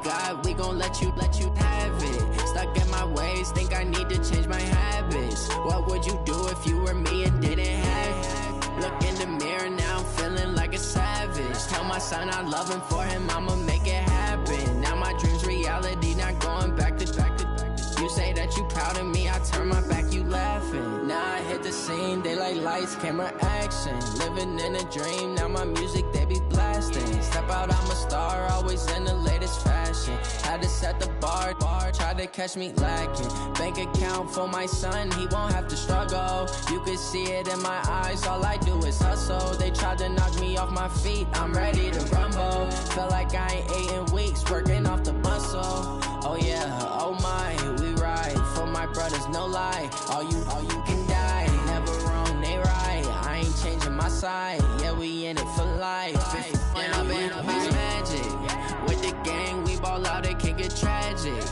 got, we gon' let you have it. Stuck in my ways, think I need to change my habits. What would you do if you were me and didn't have it? Look in the mirror, now I'm feeling like a savage. Tell my son I love him, for him I'ma make it happen. Now my dream's reality, not going back to. You say that you proud of me, I turn my back, you laughing. Now I hit the scene, they like lights, camera, action. Living in a dream, now my music, they be blasting. Step out, I'm a star, always in the latest fashion. Had to set the bar, try to catch me lacking. Bank account for my son, he won't have to struggle. You can see it in my eyes, all I do is hustle. They tried to knock me off my feet, I'm ready to rumble. Felt like I ain't ate in weeks, working off the muscle. Oh yeah, oh my, we ride for my brothers, no lie. All you can die, never wrong, they right. I ain't changing my side, yeah, we in it for life. When I'm in magic, with the gang, we ball out, it can get tragic.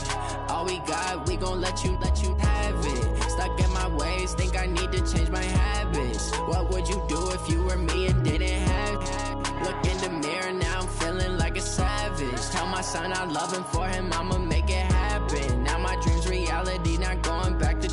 All we got, we gon' let you have it. Stuck in my ways, think I need to change my habits. What would you do if you were me and didn't have it? Look in the mirror, now I'm feeling like a savage. Tell my son I love him, for him I'ma make it happen. Now my dream's reality, not going back to.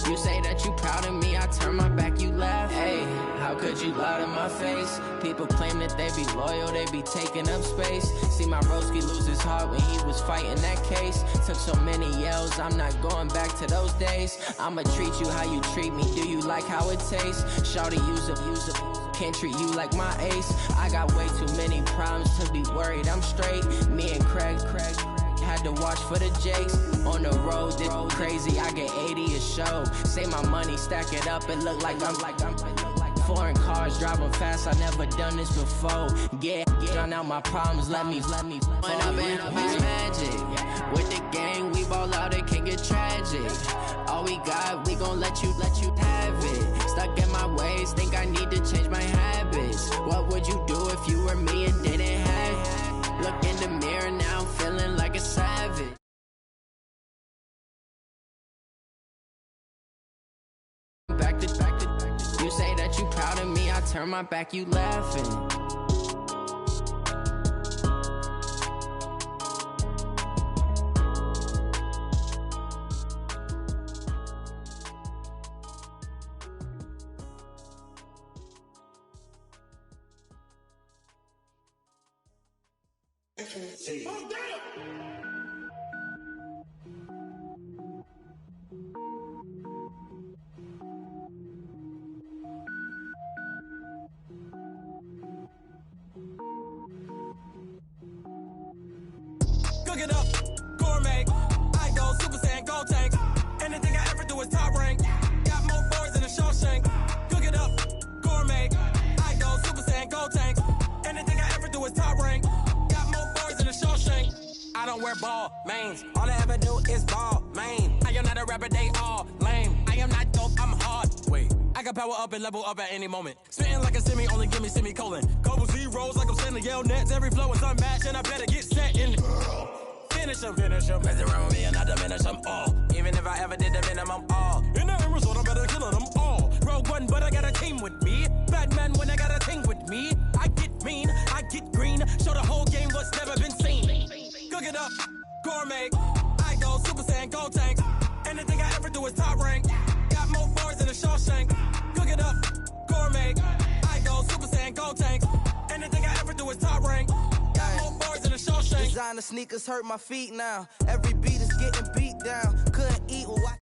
You say that you proud of me, I turn my back, you laugh. Hey, how could you lie to my face? People claim that they be loyal, they be taking up space. See my broski lose his heart when he was fighting that case. Took so many yells, I'm not going back to those days. I'ma treat you how you treat me, do you like how it tastes? Shawty, use up, can't treat you like my ace. I got way too many problems to be worried, I'm straight. Me and Craig had to watch for the Jakes. On the road, this crazy, I get 80 a show. Say my money, stack it up, it look like I'm foreign cars, driving fast, I never done this before. Get drown out my problems, let me When I'm in magic, with the gang, we ball out, it can get tragic. All we got, we gon' let you have it. Stuck in my ways, think I need to change my habits. What would you do if you were me and didn't have it? Look in the mirror, now I'm feeling like a savage. Back to. You say that you proud of me, I turn my back, you laughing. Oh, damn! Cook it up, gourmet. I go Super Saiyan, gold tank. Anything I ever do is top rank. Got more boards than a Shawshank. Cook it up, gourmet. I go Super Saiyan, gold tank. Anything I ever do is top rank. Got more boards than a Shawshank. I don't wear ball mains. All I ever do is ball main. I am not a rapper, they all lame. I am not dope, I'm hard. Wait, I can power up and level up at any moment. Spitting like a semi, only give me semicolon. Couple zeros like I'm sending yell nets. Every flow is unmatched and I better get set in. Finish them. Mess around with me and I diminish them all. Even if I ever did the minimum all. In the end result, I better kill them all. Rogue One, but I got a team with me. Batman when I got a team with me. I get mean, I get green. Show the whole game what's never been seen. Cook it up, gourmet. I go Super Saiyan, gold tank. Anything I ever do is top rank. Got more bars than a Shawshank. Cook it up, gourmet. I go Super Saiyan, gold tank. Anything I ever do is top rank. Got more bars than a Shawshank. Designer sneakers hurt my feet now. Every beat is getting beat down. Couldn't eat with what.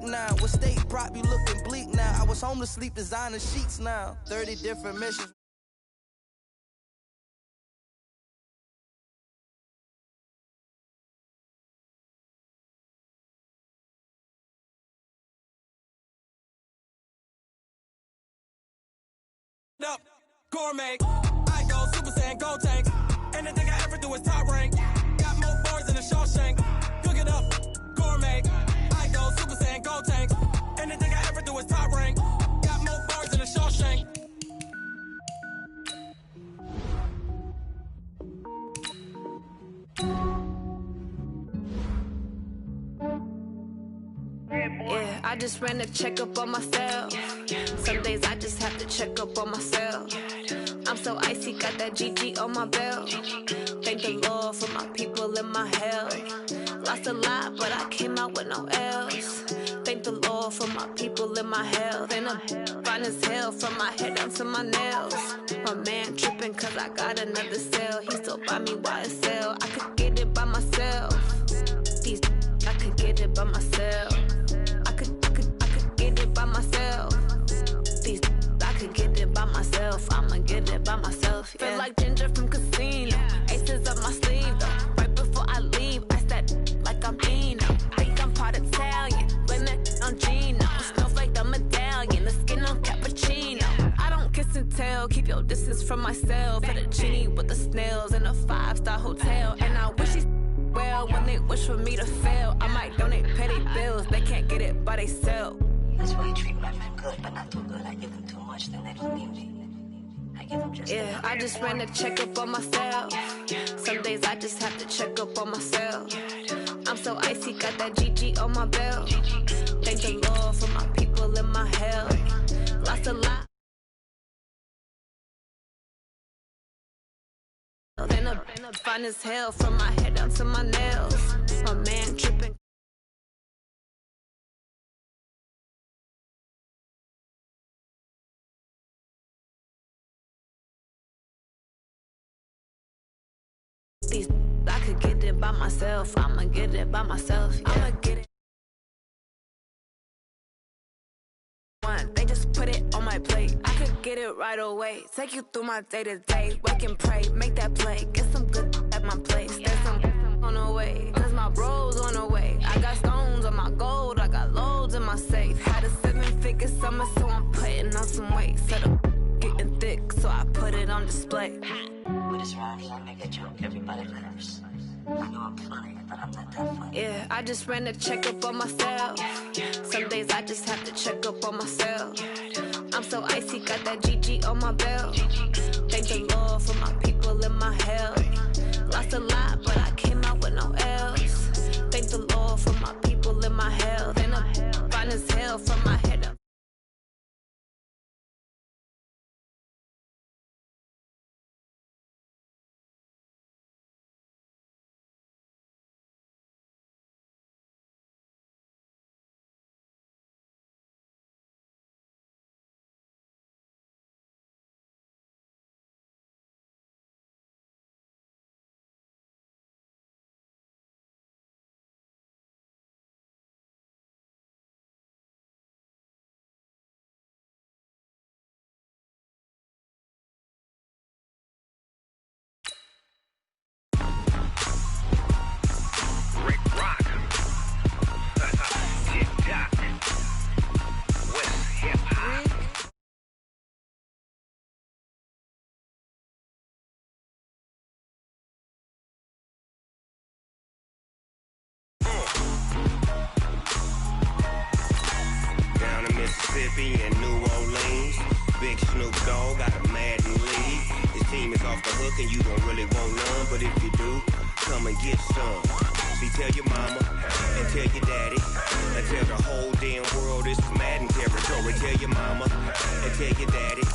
Now with state prop, you looking bleak now. I was home to sleep, designer sheets now. 30 different missions. Up, gourmet. I go Super Saiyan, gold tank. Anything I ever do is top rank. Got more bars than a Shawshank. Cook it up, gourmet. I go Super Saiyan, gold tank. Anything I ever do is top rank. Got more bars than a Shawshank. Yeah, I just ran a checkup on myself. Some days I just have to check up on myself. icy, got that GG on my belt. Thank the Lord for my people in my hell. Lost a lot, but I came out with no L's. Thank the Lord for my people in my health. And I'm fine as hell from my head down to my nails. My man tripping cause I got another cell. He still buy me YSL. I could get it by myself. These I could get it by myself. I could get it by myself. These I could get it by myself. I'ma get it by myself. Yeah. Feel like Ginger from Casino. Aces up my sleeve though. Right before I leave, I said like I'm Dino. Think I'm part Italian. Blame it on Gino. Snowflake the medallion. The skin on cappuccino. I don't kiss and tell. Keep your distance from myself. For the genie with the snails in a 5-star hotel. And I wish he's well when they wish for me to fail. I might donate petty bills. They can't get it by they sell. That's why you treat my men good, but not too good. I give them too much, then they don't need me. I give them just yeah, I just ran a checkup on myself. Some days I just have to check up on myself. I'm so icy, got that GG on my belt. Thank the Lord for my people in my hell. Lost a lot. Then I'm fine as hell from my head down to my nails. My man tripping. These I could get it by myself. I'ma get it by myself. Yeah. I'ma get it. They just put it on my plate. I could get it right away. Take you through my day to day. Wake and pray, make that play. Get some good at my place. There's some on the way. Cause my bros on the way. I got stones on my gold. I got loads in my safe. Had a 7-figure summer, so I'm putting on some weight. Set up getting thick, so I put it on display. With this ride, I make a joke. Everybody laughs. I know I'm funny, but I'm not that funny. Yeah, I just ran a checkup on myself. Some days I just have to check up on myself. I'm so icy, got that GG on my belt. Thank the Lord for my people in my hell. Lost a lot, but I came out with no L's. Thank the Lord for my people in my health. And I'm fine as hell from my head up. Mississippi and New Orleans. Big Snoop Dogg got a Madden lead. His team is off the hook and you don't really want none, but if you do, come and get some. See, tell your mama and tell your daddy and tell the whole damn world this is Madden territory. Tell your mama and tell your daddy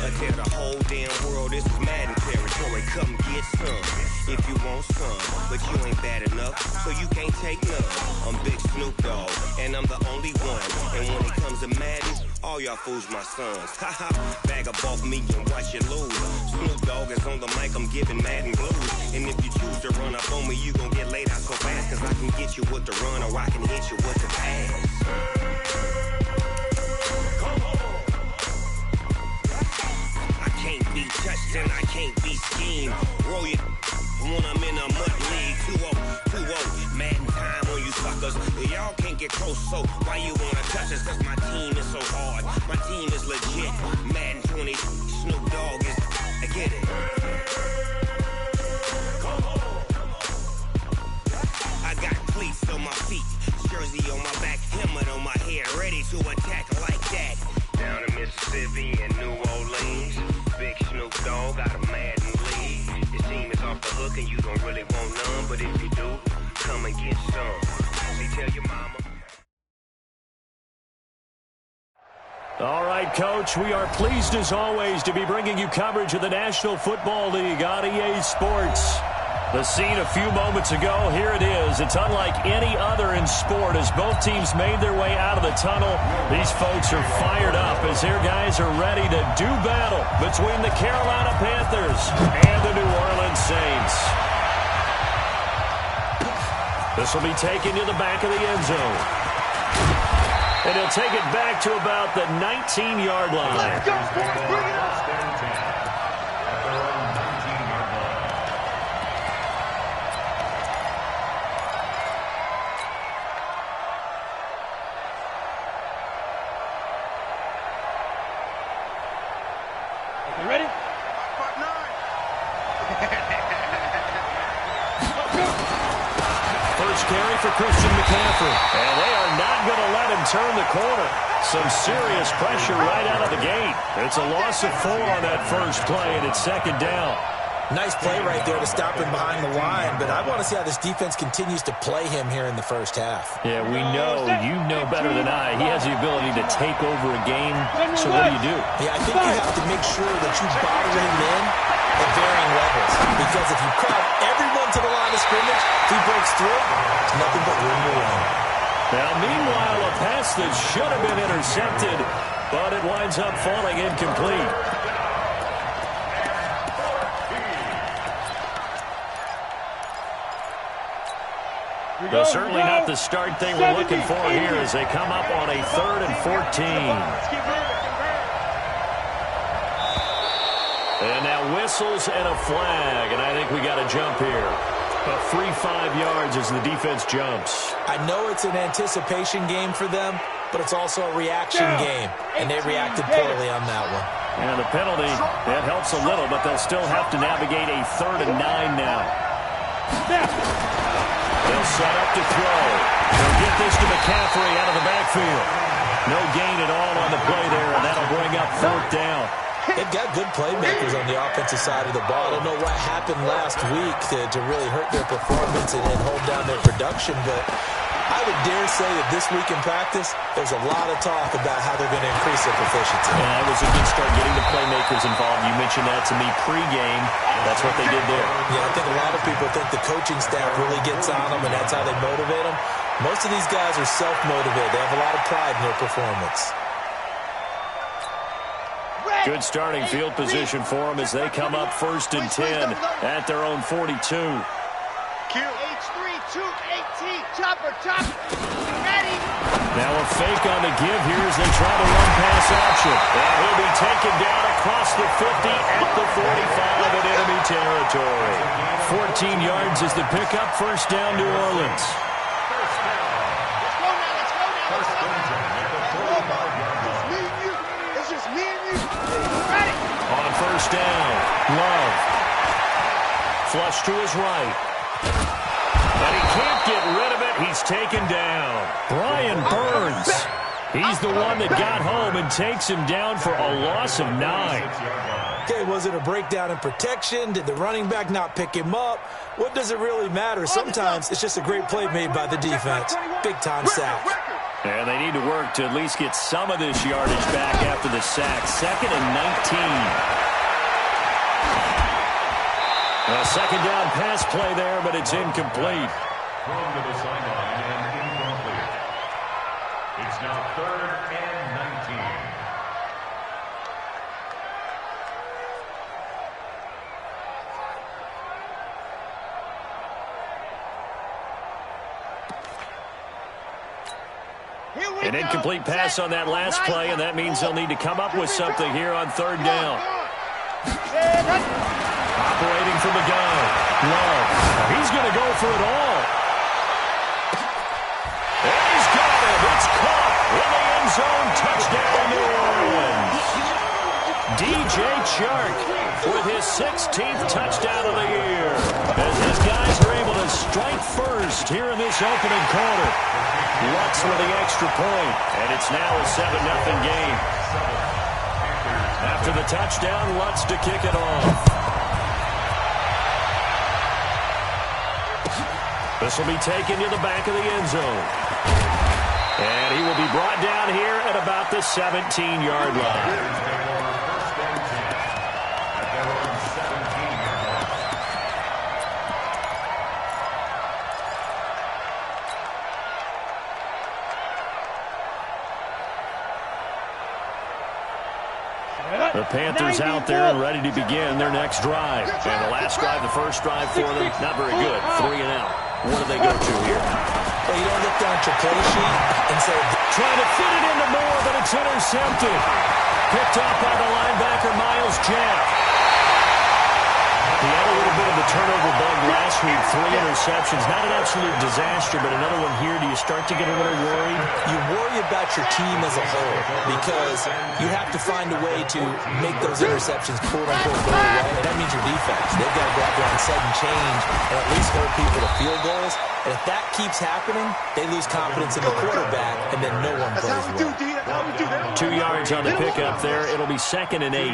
and tell the whole damn world this is Madden territory. Come get some if you want some, but you ain't bad enough, so you can't take none. I'm Big Snoop Dogg and I'm the only one, and when it comes to Madden, all y'all fools my sons. Haha, bag up off me and watch you lose. Snoop Dogg is on the mic, I'm giving Madden blues. And if you choose to run up on me, you gon' get laid out so fast, cause I can get you with the run or I can hit you with the pass. Come on. I can't be touched and I can't be schemed. Roll it when I'm in a mud league. 2-0, Madden time on you suckers. Y'all can't get close, so why you wanna touch us? Cause my team is so hard, my team is legit. Madden 20, Snoop Dogg is, I get it. Come on. I got cleats on my feet, jersey on my back, helmet on my head, ready to attack like that. Down in Mississippi and New Orleans, Big Snoop Dogg got a Madden lead. His team is off the hook and you don't really want none, but if you do, come and get some. See, tell your mama. All right, Coach, we are pleased as always to be bringing you coverage of the National Football League on EA Sports. The scene a few moments ago, here it is. It's unlike any other in sport as both teams made their way out of the tunnel. These folks are fired up as their guys are ready to do battle between the Carolina Panthers and the New Orleans Saints. This will be taken to the back of the end zone. And he'll take it back to about the 19-yard line. Let's go, boys. Bring it up. You ready? Part 9. First carry for Christian McCaffrey. And they are not going to let him turn the corner. Some serious pressure right out of the gate. It's a loss of 4 on that first play, and it's second down. Nice play right there to stop him behind the line, but I want to see how this defense continues to play him here in the first half. Yeah, we know. You know better than I. He has the ability to take over a game. So what do? Yeah, I think you have to make sure that you bottle him in at varying levels. Because if you crowd everyone to the line of scrimmage, if he breaks through, it's nothing but room to run. Now, meanwhile, a pass that should have been intercepted, but it winds up falling incomplete. Well, certainly not the start they were looking for here as they come up on a 3rd and 14. And now whistles and a flag, and I think we got a jump here. A free 5 yards as the defense jumps. I know it's an anticipation game for them, but it's also a reaction game, and they reacted poorly on that one. And the penalty, that helps a little, but they'll still have to navigate a 3rd and 9 now. They'll set up to throw. They'll get this to McCaffrey out of the backfield. No gain at all on the play there, and that'll bring up 4th down. They've got good playmakers on the offensive side of the ball. I don't know what happened last week to really hurt their performance and hold down their production, but I would dare say that this week in practice, there's a lot of talk about how they're going to increase their proficiency. Yeah, that was a good start getting the playmakers involved. You mentioned that to me pregame. That's what they did there. Yeah, I think a lot of people think the coaching staff really gets on them, and that's how they motivate them. Most of these guys are self-motivated. They have a lot of pride in their performance. Good starting field position for them as they come up 1st and 10 at their own 42. H3, 218, chopper, ready. Now a fake on the give here as they try to run pass option. And he'll be taken down across the 50 at the 45 in enemy territory. 14 yards is the pickup, 1st down New Orleans. On 1st down, Love. Flush to his right. And he can't get rid of it. He's taken down. Brian Burns. He's the one that got home and takes him down for a loss of 9. Okay, was it a breakdown in protection? Did the running back not pick him up? What does it really matter? Sometimes it's just a great play made by the defense. Big-time sack. And they need to work to at least get some of this yardage back after the sack. 2nd and 19. A 2nd down pass play there, but it's incomplete. Thrown to the sideline and incomplete. It's now 3rd and 19. An incomplete pass on that last play, and that means they'll need to come up with something here on 3rd down. Operating from the gun. Love. He's going to go for it all. And he's got it. It's caught in the end zone. Touchdown, New Orleans. DJ Chark with his 16th touchdown of the year. As his guys are able to strike first here in this opening quarter. Lutz with the extra point, and it's now a 7-0 game. After the touchdown, Lutz to kick it off. This will be taken to the back of the end zone. And he will be brought down here at about the 17-yard line. The Panthers out there and ready to begin their next drive. And the last drive, the first drive for them, not very good. 3 and out. What do they go to here? Well, you don't look down at your play sheet and say, trying to fit it into Moore, but it's intercepted. Picked up by the linebacker, Miles Jack. He had a little bit of a turnover bug last week. 3 interceptions. Not an absolute disaster, but another one here. Do you start to get a little worried? You worry about your team as a whole because you have to find a way to make those interceptions quote-unquote go away, and that means your defense. They've got to go out there and set and change and at least hold people to field goals. And if that keeps happening, they lose confidence in the quarterback, and then no one plays well. 2 yards on the pickup there. It'll be 2nd and 8.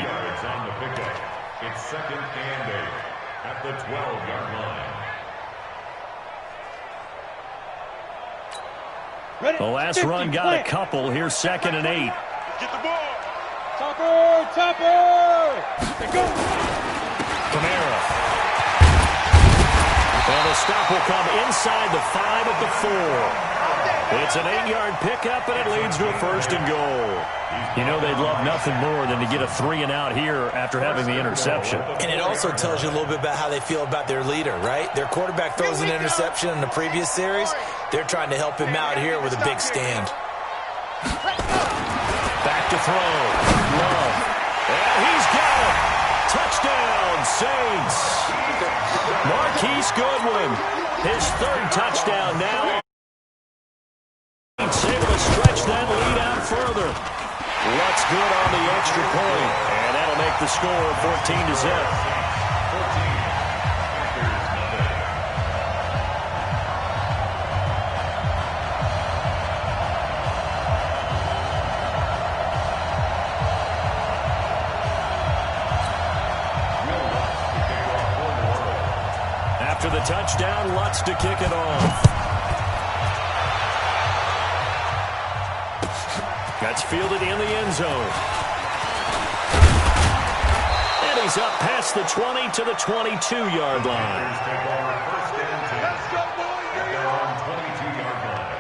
It's 2nd and 8 at the 12-yard line. The last run got a couple. Here's 2nd and 8. Get the ball. Topper. Kamara. And the stop will come inside the 5 at the 4. It's an 8-yard pickup, and it leads to a 1st and goal. You know they'd love nothing more than to get a 3 and out here after having the interception. And it also tells you a little bit about how they feel about their leader, right? Their quarterback throws an interception in the previous series. They're trying to help him out here with a big stand. Back to throw. Love. And he's got it. Touchdown, Saints. Marquise Goodwin, his 3rd touchdown now. He's able to stretch that lead out further. What's good on the extra point? And that'll make the score 14-0. After the touchdown, Lutz to kick it off. That's fielded in the end zone. And he's up past the 20 to the 22-yard line. Let's go, boys! They're on 22-yard line.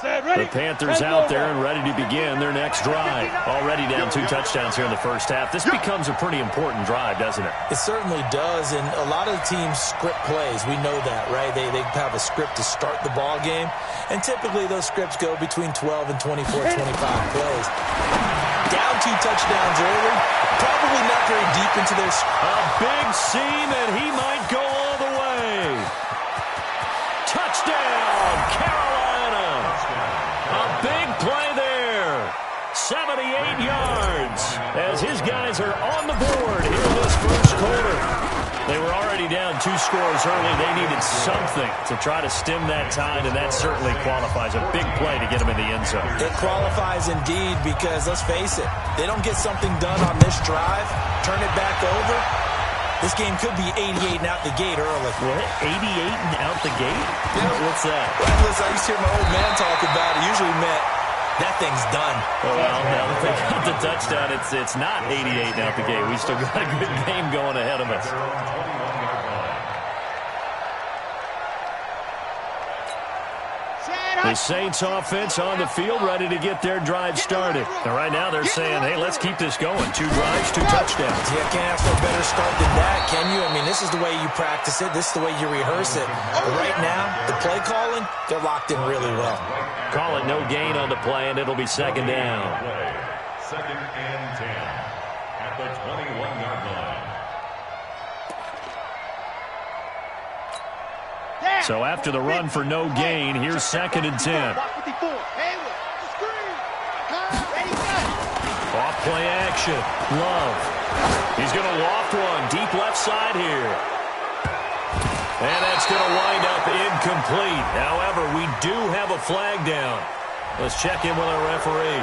The Panthers out there and ready to begin their next drive. Already down 2 touchdowns here in the first half. This becomes a pretty important drive, doesn't it? It certainly does, and a lot of the teams script plays. We know that, right? They have a script to start the ball game, and typically those scripts go between 12 and 24, 25 plays. Down 2 touchdowns early, probably not very deep into this. A big seam, and he might go all the way. Touchdown, Carolina. A big play there. 78 yards as his guys are on the board here in this first quarter. They were already down 2 scores early. They needed something to try to stem that tide, and that certainly qualifies. A big play to get them in the end zone. It qualifies indeed because, let's face it, they don't get something done on this drive, turn it back over, this game could be 88 and out the gate early. What? 88 and out the gate? Yeah. What's that? Well, listen, I used to hear my old man talk about it. Usually meant that thing's done. Oh, well, now that they got the touchdown, it's not 88 and out the gate. We still got a good game going ahead of us. The Saints offense on the field ready to get their drive started. And right now they're saying, hey, let's keep this going. 2 drives, 2 touchdowns. Yeah, can't ask for a better start than that, can you? I mean, this is the way you practice it. This is the way you rehearse it. But right now, the play calling, they're locked in really well. Call it no gain on the play, and it'll be 2nd down. 2nd and 10 at the 21-yard line. So after the run for no gain, here's 2nd and 10. Off play action. Love. He's going to loft one deep left side here. And that's going to wind up incomplete. However, we do have a flag down. Let's check in with our referee.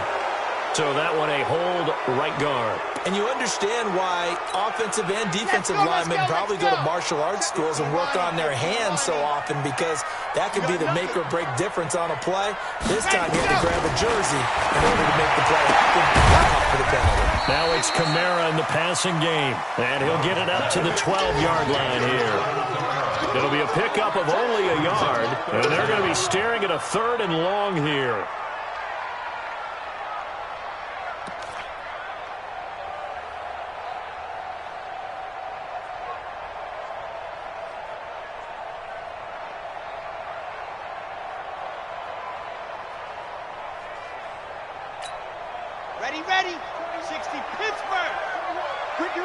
So that one a hold right guard. And you understand why offensive and defensive linemen probably go to martial arts schools and work on their hands so often, because that can be the make or break difference on a play. This time he had to grab a jersey in order to make the play happen. Got off for the penalty. Now it's Kamara in the passing game. And he'll get it up to the 12-yard line here. It'll be a pickup of only a yard. And they're going to be staring at a 3rd and long here. Ready. 60 Pittsburgh. Ricky.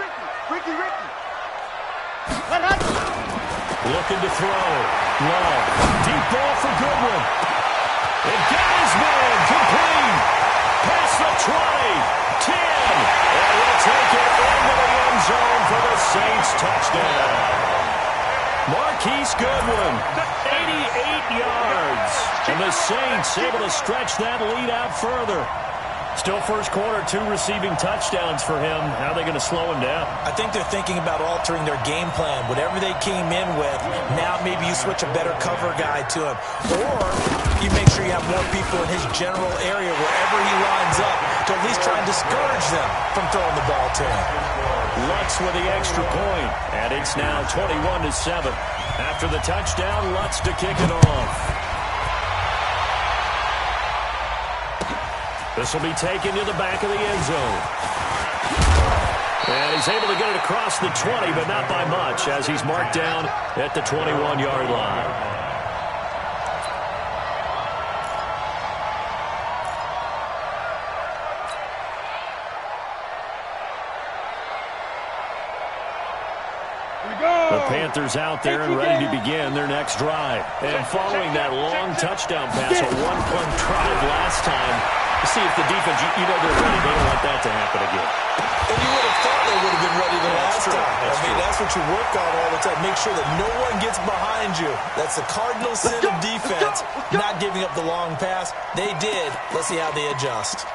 Looking to throw. Long. Deep ball for Goodwin. It got his man. Complete. Past the 20. 10. And we'll take it into the end zone for the Saints touchdown. Marquise Goodwin. 88 yards. And the Saints able to stretch that lead out further. Still first quarter, 2 receiving touchdowns for him. How are they going to slow him down? I think they're thinking about altering their game plan. Whatever they came in with, now maybe you switch a better cover guy to him. Or you make sure you have more people in his general area wherever he lines up to at least try and discourage them from throwing the ball to him. Lutz with the extra point, and it's now 21-7. After the touchdown, Lutz to kick it off. This will be taken to the back of the end zone. And he's able to get it across the 20, but not by much, as he's marked down at the 21-yard line. The Panthers out there and ready to begin their next drive. And following that long touchdown pass, a one-punt drive last time, see if the defense, you know they're ready. They don't want that to happen again. And you would have thought they would have been ready the last time. That's what you work on all the time. Make sure that no one gets behind you. That's the cardinal sin of defense, not giving up the long pass. They did. Let's see how they adjust.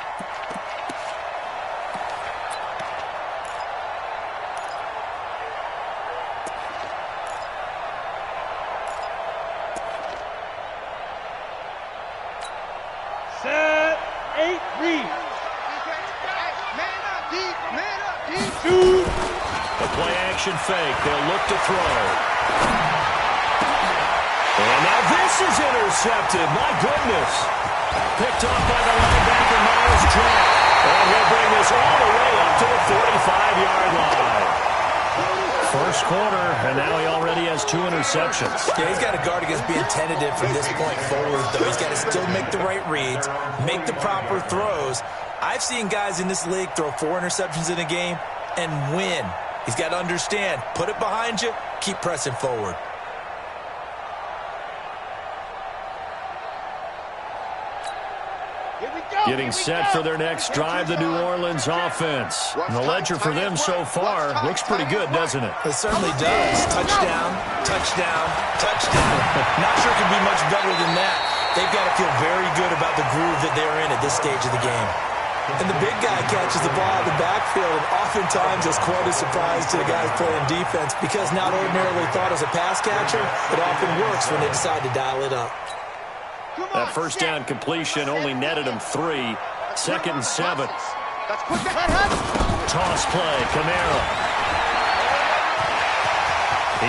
Fake. They'll look to throw. And now this is intercepted. My goodness. Picked off by the linebacker, Miles Jack. And he'll bring this all the way up to the 45-yard line. First quarter, and now he already has 2 interceptions. Yeah, he's got to guard against being tentative from this point forward, though. He's got to still make the right reads, make the proper throws. I've seen guys in this league throw 4 interceptions in a game and win. He's got to understand, put it behind you, keep pressing forward. Getting set for their next drive, the New Orleans offense. And the ledger for them so far looks pretty good, doesn't it? It certainly does. Touchdown, touchdown, touchdown. Not sure it can be much better than that. They've got to feel very good about the groove that they're in at this stage of the game. And the big guy catches the ball out of the backfield, and oftentimes it's quite a surprise to the guys playing defense, because not ordinarily thought as a pass catcher, it often works when they decide to dial it up. That first down completion only netted him 3. 2nd and 7. Toss play, Kamara.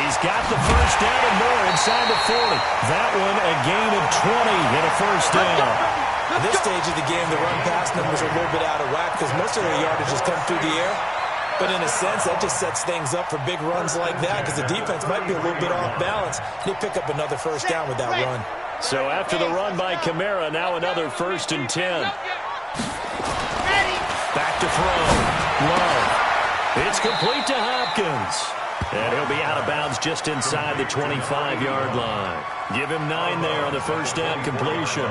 He's got the first down and more inside the 40. That one a gain of 20 and a first down. At this stage of the game, the run-pass numbers are a little bit out of whack because most of their yardage has come through the air. But in a sense, that just sets things up for big runs like that because the defense might be a little bit off balance. They pick up another first down with that run. So after the run by Kamara, now another 1st and 10. Back to throw. Love. It's complete to Hopkins. And he'll be out of bounds just inside the 25-yard line. Give him 9 there on the first down completion.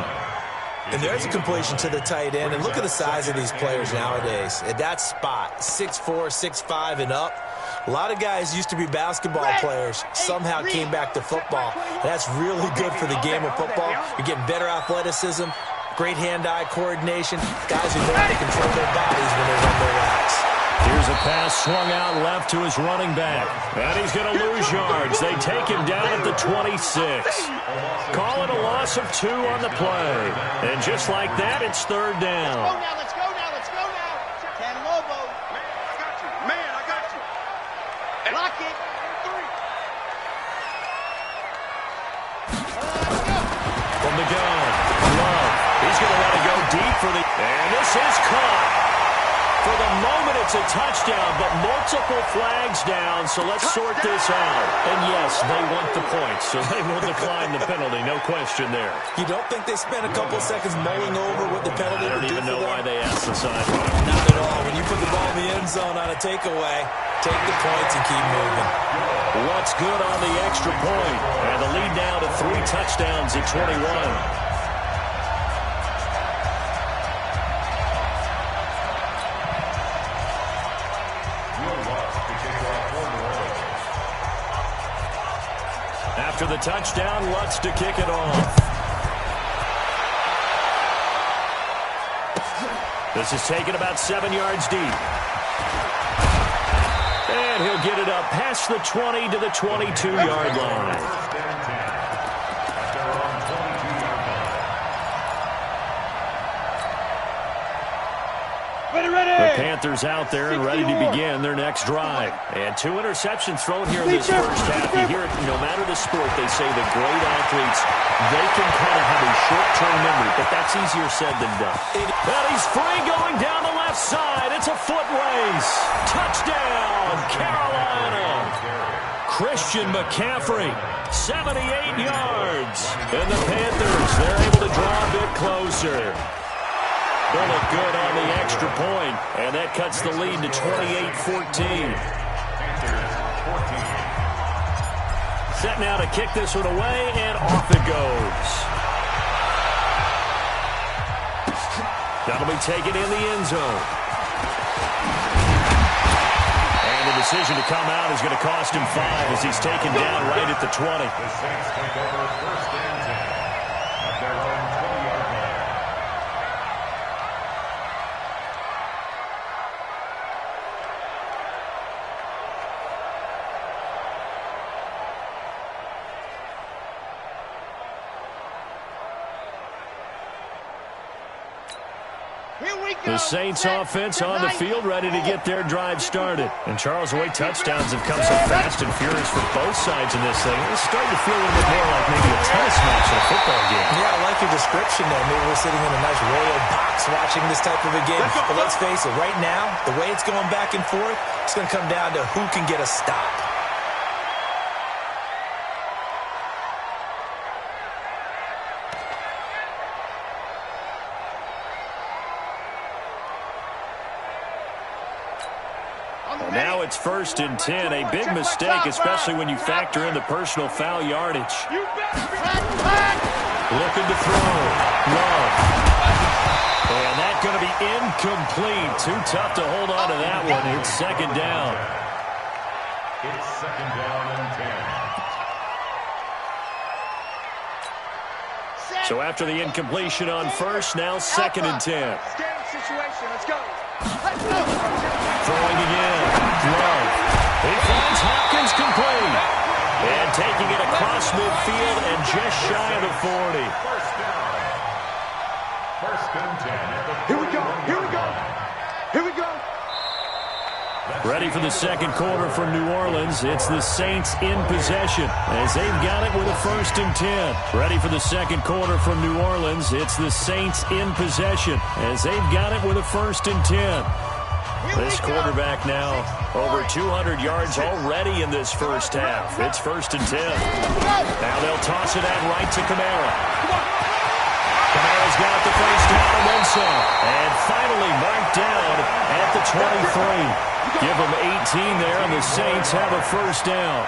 And there's a completion to the tight end. And look at the size of these players nowadays. At that spot, 6'4", 6'5", and up. A lot of guys used to be basketball players, somehow came back to football. That's really good for the game of football. You're getting better athleticism, great hand-eye coordination, guys who know how to control their bodies when they run their routes. Here's a pass swung out left to his running back. And he's going to lose yards. They take him down at the 26. Call it a loss of 2 on the play. And just like that, it's third down. Let's go now. Ten Lobo. Man, I got you. Lock it. 3. From the gun, Love. He's going to let it go deep for the... And this is caught. For the moment, it's a touchdown, but multiple flags down, so let's sort this out. And yes, they want the points, so they will decline the penalty, no question there. You don't think they spent a couple seconds mulling over what the penalty would do for them? I don't even know why they asked the sideline. Not at all. When you put the ball in the end zone on a takeaway, take the points and keep moving. What's good on the extra point? And the lead now to 3 touchdowns at 21. After the touchdown, Lutz to kick it off. This is taken about 7 yards deep. And he'll get it up past the 20 to the 22-yard line. The Panthers out there and ready to begin their next drive. And 2 interceptions thrown here in this first half. You hear it, no matter the sport, they say the great athletes, they can kind of have a short-term memory, but that's easier said than done. And he's free going down the left side. It's a foot race. Touchdown, Carolina. Christian McCaffrey, 78 yards. And the Panthers, they're able to draw a bit closer. They'll look good on the extra point, and that cuts the lead to 28-14. Set now to kick this one away, and off it goes. That'll be taken in the end zone. And the decision to come out is going to cost him 5 as he's taken down right at the 20. The Saints take over first and 10 at their own 20-yard line. The Saints offense on the field ready to get their drive started. And Charles, the way touchdowns have come so fast and furious for both sides in this thing, it's starting to feel a little bit more like maybe a tennis match in a football game. Yeah, I like your description there. Maybe we're sitting in a nice royal box watching this type of a game. But let's face it, right now, the way it's going back and forth, it's going to come down to who can get a stop. Now it's 1st and 10. A big mistake, especially when you factor in the personal foul yardage. Looking to throw. Love. And that's going to be incomplete. Too tough to hold on to that one. It's 2nd down. It's 2nd down and 10. So after the incompletion on 1st, now 2nd and 10. Situation. Let's go. Throwing again. Love. He finds Hopkins complete. And taking it across midfield and just shy of the 40. First down. 1st and 10. Here we go. Ready for the second quarter from New Orleans. It's the Saints in possession as they've got it with a 1st and 10. Ready for the second quarter from New Orleans. It's the Saints in possession as they've got it with a 1st and 10. This quarterback now over 200 yards already in this first half. It's 1st and 10. Now they'll toss it out right to Kamara. Kamara's got the first down and then some. And finally marked down at the 23. Give them 18 there, and the Saints have a 1st down.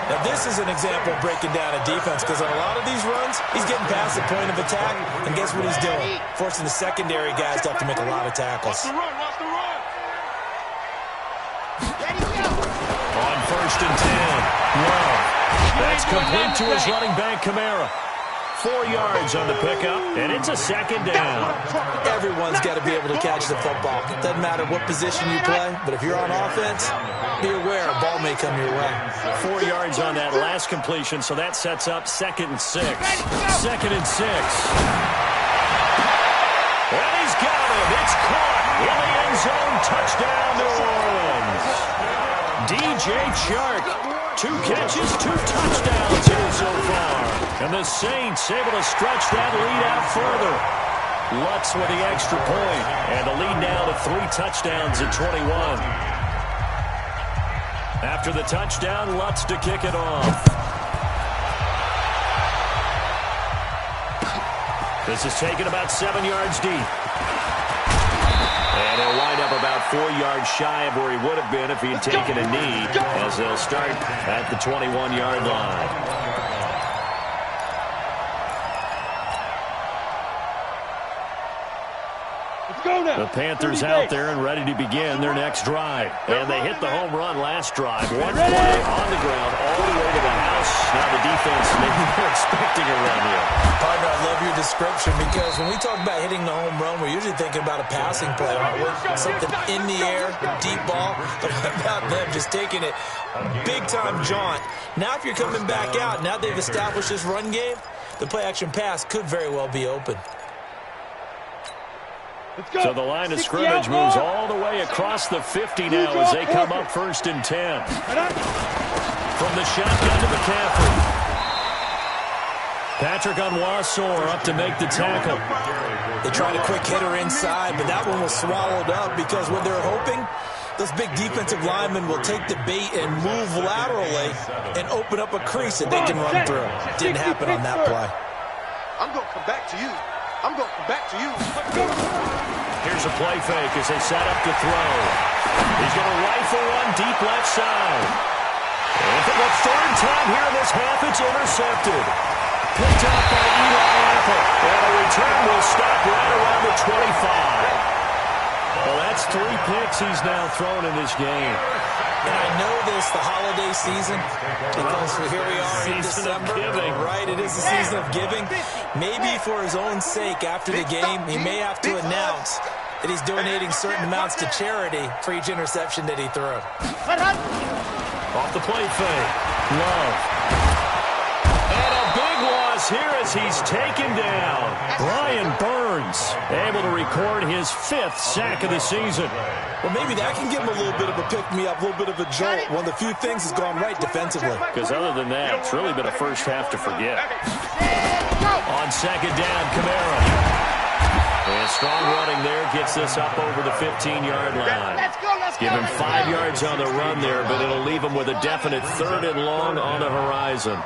Now, this is an example of breaking down a defense because on a lot of these runs, he's getting past the point of attack, and guess what he's doing? Forcing the secondary guys to have to make a lot of tackles. Watch the run. On 1st and 10. Love. That's complete to his running back, Kamara. 4 yards on the pickup, and it's a 2nd down. Everyone's got to be able to catch the football. Doesn't matter what position you play, but if you're on offense, be aware a ball may come your way. 4 yards on that last completion, so that sets up 2nd and 6. 2nd and 6. And he's got him. It's caught in the end zone. Touchdown, New Orleans. DJ Chark. 2 catches, 2 touchdowns here so far. And the Saints able to stretch that lead out further. Lutz with the extra point. And the lead now to 3 touchdowns at 21. After the touchdown, Lutz to kick it off. This is taken about 7 yards deep. And he'll wind up about 4 yards shy of where he would have been if he'd taken a knee, as they'll start at the 21-yard line. The Panthers out there and ready to begin their next drive. And they hit the home run last drive. 1 play on the ground all the way to the house. Now the defense maybe they're expecting a run here. Partner, I love your description because when we talk about hitting the home run, we're usually thinking about a passing play, aren't we? Something in the air, deep ball. But what about them just taking it big-time jaunt? Now if you're coming back out, now they've established this run game, the play-action pass could very well be open. So the line of scrimmage moves all the way across the 50 now as they come up 1st and 10. From the shotgun to McCaffrey. Patrick Onwuasor up to make the tackle. They tried a quick hitter inside, but that one was swallowed up because what they're hoping, those big defensive linemen will take the bait and move laterally and open up a crease that they can run through. Didn't happen on that play. I'm going to come back to you. I'm going to come back to you. Here's a play fake as they set up to throw. He's going to rifle one deep left side. And for the 3rd time here in this half, it's intercepted. Picked up by Eli Apple. And the return will stop right around the 25. Well, that's 3 picks he's now thrown in this game. And I know this, the holiday season, because here we are in December. Right, it is the season of giving. Maybe for his own sake, after the game, he may have to announce that he's donating certain amounts to charity for each interception that he threw. Off the play fake. Love. And a big loss here as he's taken down. Brian Burns able to record his 5th sack of the season. Well, maybe that can give him a little bit of a pick-me-up, a little bit of a jolt. One of the few things has gone right defensively. Because other than that, it's really been a first half to forget. On 2nd down, Kamara. And strong running there gets this up over the 15-yard line. Give him 5 yards on the run there, but it'll leave him with a definite 3rd and long on the horizon.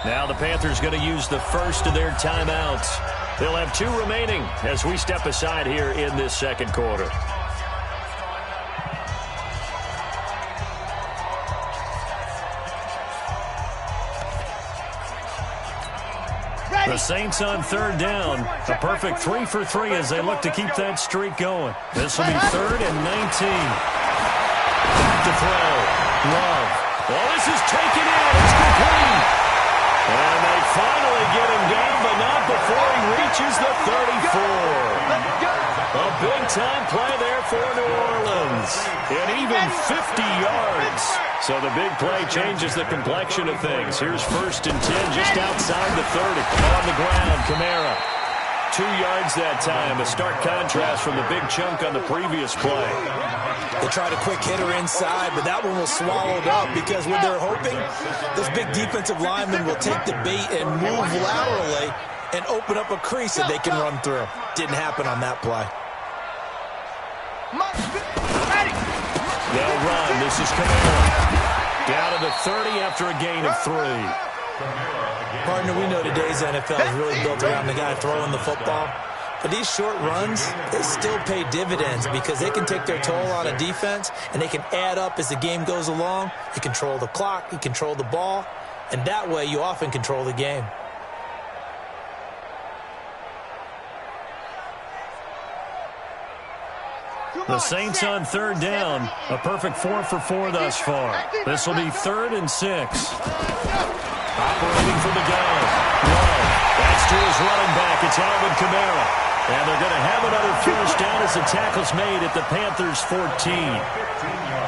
Now the Panthers going to use the first of their timeouts. They'll have 2 remaining as we step aside here in this 2nd quarter. The Saints on 3rd down. A perfect 3 for 3 as they look to keep that streak going. This will be 3rd and 19. To throw. Love. Well, this is taken in. It's complete. And they finally get him down, but not before he reaches the 34. A big-time play there for New Orleans. And even 50 yards. So the big play changes the complexion of things. Here's 1st and 10 just outside the 30. On the ground, Kamara. 2 yards that time. A stark contrast from the big chunk on the previous play. They tried a quick hitter inside, but that one was swallowed up because what they're hoping, those big defensive linemen will take the bait and move laterally and open up a crease that they can run through. Didn't happen on that play. They'll run. This is Kamara. Down to the 30 after a gain of 3. Partner, we know today's NFL is really built around the guy throwing the football. But these short runs, they still pay dividends because they can take their toll on a defense and they can add up as the game goes along. You control the clock, you control the ball, and that way you often control the game. The Saints on third down. A perfect 4 for 4 thus far. This will be 3rd and 6. Operating from the gun. Love. That's to his running back. It's Alvin Kamara. And they're going to have another first down as the tackle's made at the Panthers' 14.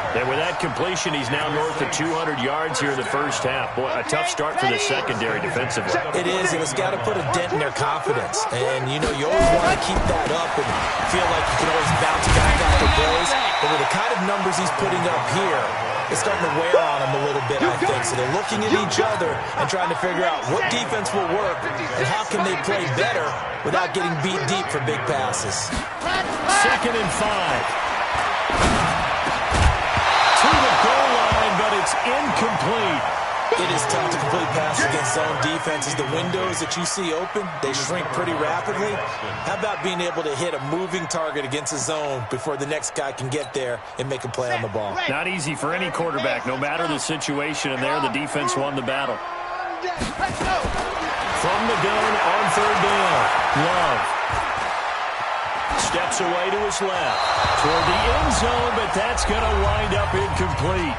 And with that completion, he's now north of 200 yards here in the first half. Boy, a tough start for the secondary defensively. It is, and it's got to put a dent in their confidence. And, you know, you always want to keep that up and feel like you can always bounce back after plays. But with the kind of numbers he's putting up here, it's starting to wear on them a little bit, I think. So they're looking at each other and trying to figure out what defense will work and how can they play better without getting beat deep for big passes. 2nd and 5. To the goal line, but it's incomplete. It is tough to complete passes against zone defenses. The windows that you see open, they shrink pretty rapidly. How about being able to hit a moving target against a zone before the next guy can get there and make a play on the ball? Not easy for any quarterback, no matter the situation, and there the defense won the battle. From the gun on 3rd down, Love steps away to his left toward the end zone, but that's going to wind up incomplete.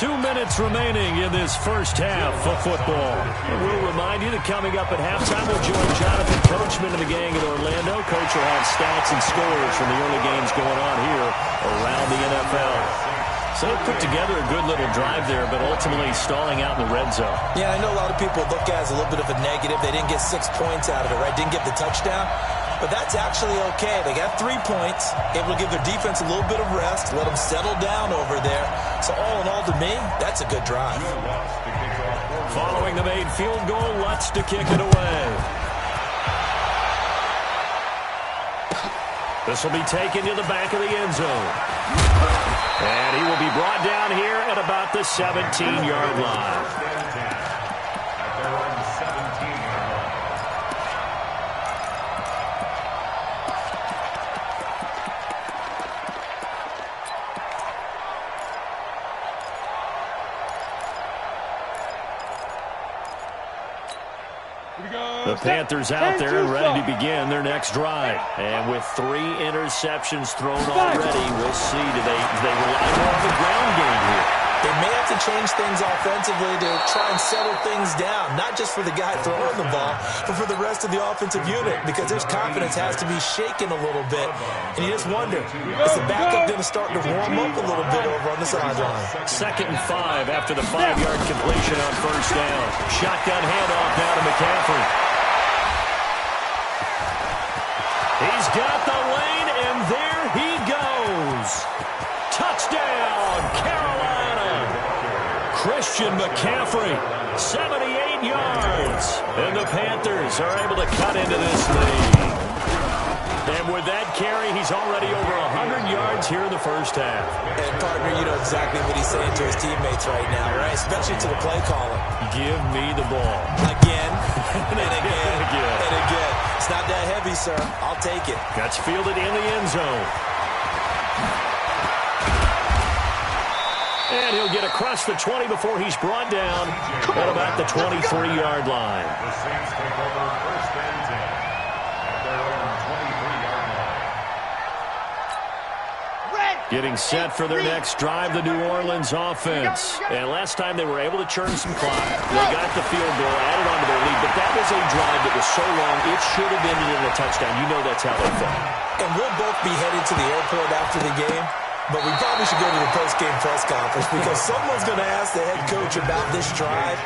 2 minutes remaining in this first half of football. And we'll remind you that coming up at halftime, we'll join Jonathan Coachman and the gang in Orlando. Coach will have stats and scores from the early games going on here around the NFL. So they put together a good little drive there, but ultimately stalling out in the red zone. Yeah, I know a lot of people look at it as a little bit of a negative. They didn't get 6 points out of it, right? Didn't get the touchdown. But that's actually okay. They got 3 points, able to give their defense a little bit of rest, let them settle down over there. So all in all, to me, that's a good drive. Following the made field goal, Lutz to kick it away. This will be taken to the back of the end zone. And he will be brought down here at about the 17-yard line. The Panthers out there and ready to begin their next drive. And with 3 interceptions thrown already, we'll see. Do they rely more on the ground game here? They may have to change things offensively to try and settle things down, not just for the guy throwing the ball, but for the rest of the offensive unit, because their confidence has to be shaken a little bit. And you just wonder, is the backup going to start to warm up a little bit over on the sideline? 2nd and 5 after the 5-yard completion on first down. Shotgun handoff now to McCaffrey. He's got the lane, and there he goes. Touchdown, Carolina. Christian McCaffrey, 78 yards. And the Panthers are able to cut into this lead. And with that carry, he's already over 100 yards here in the first half. And, partner, you know exactly what he's saying to his teammates right now, right? Especially to the play caller. Give me the ball. Again, and again, and again. It's not that heavy, sir. I'll take it. That's fielded in the end zone. And he'll get across the 20 before he's brought down at about the 23-yard line. The Saints take over 1st and 10 at their own 23-yard line. Getting set for their next drive, the New Orleans offense. And last time they were able to churn some clock. They got the field goal, added on to their lead. But that was a drive that was so long, it should have ended in a touchdown. You know that's how they felt. And we'll both be headed to the airport after the game. But we probably should go to the post-game press conference because someone's going to ask the head coach about this drive,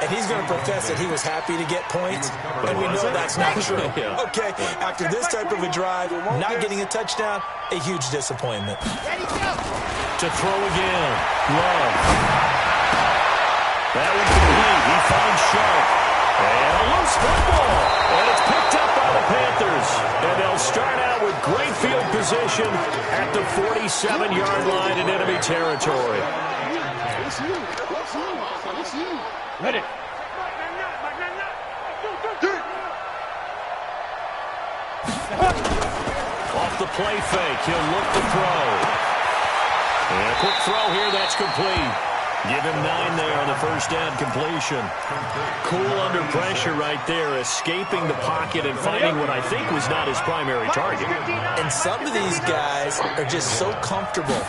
and he's going to profess that he was happy to get points, and we know that's not true. Okay, after this type of a drive, not getting a touchdown, a huge disappointment. To throw again, Love. That one's complete. He finds Sharp. And a loose football. And it's picked up by the Panthers. And they'll start out with great field position at the 47-yard line in enemy territory. Ready. Off the play fake, he'll look to throw. And a quick throw here, that's complete. Give him 9 there on the first down completion. Cool under pressure right there, escaping the pocket and finding what I think was not his primary target. And some of these guys are just so comfortable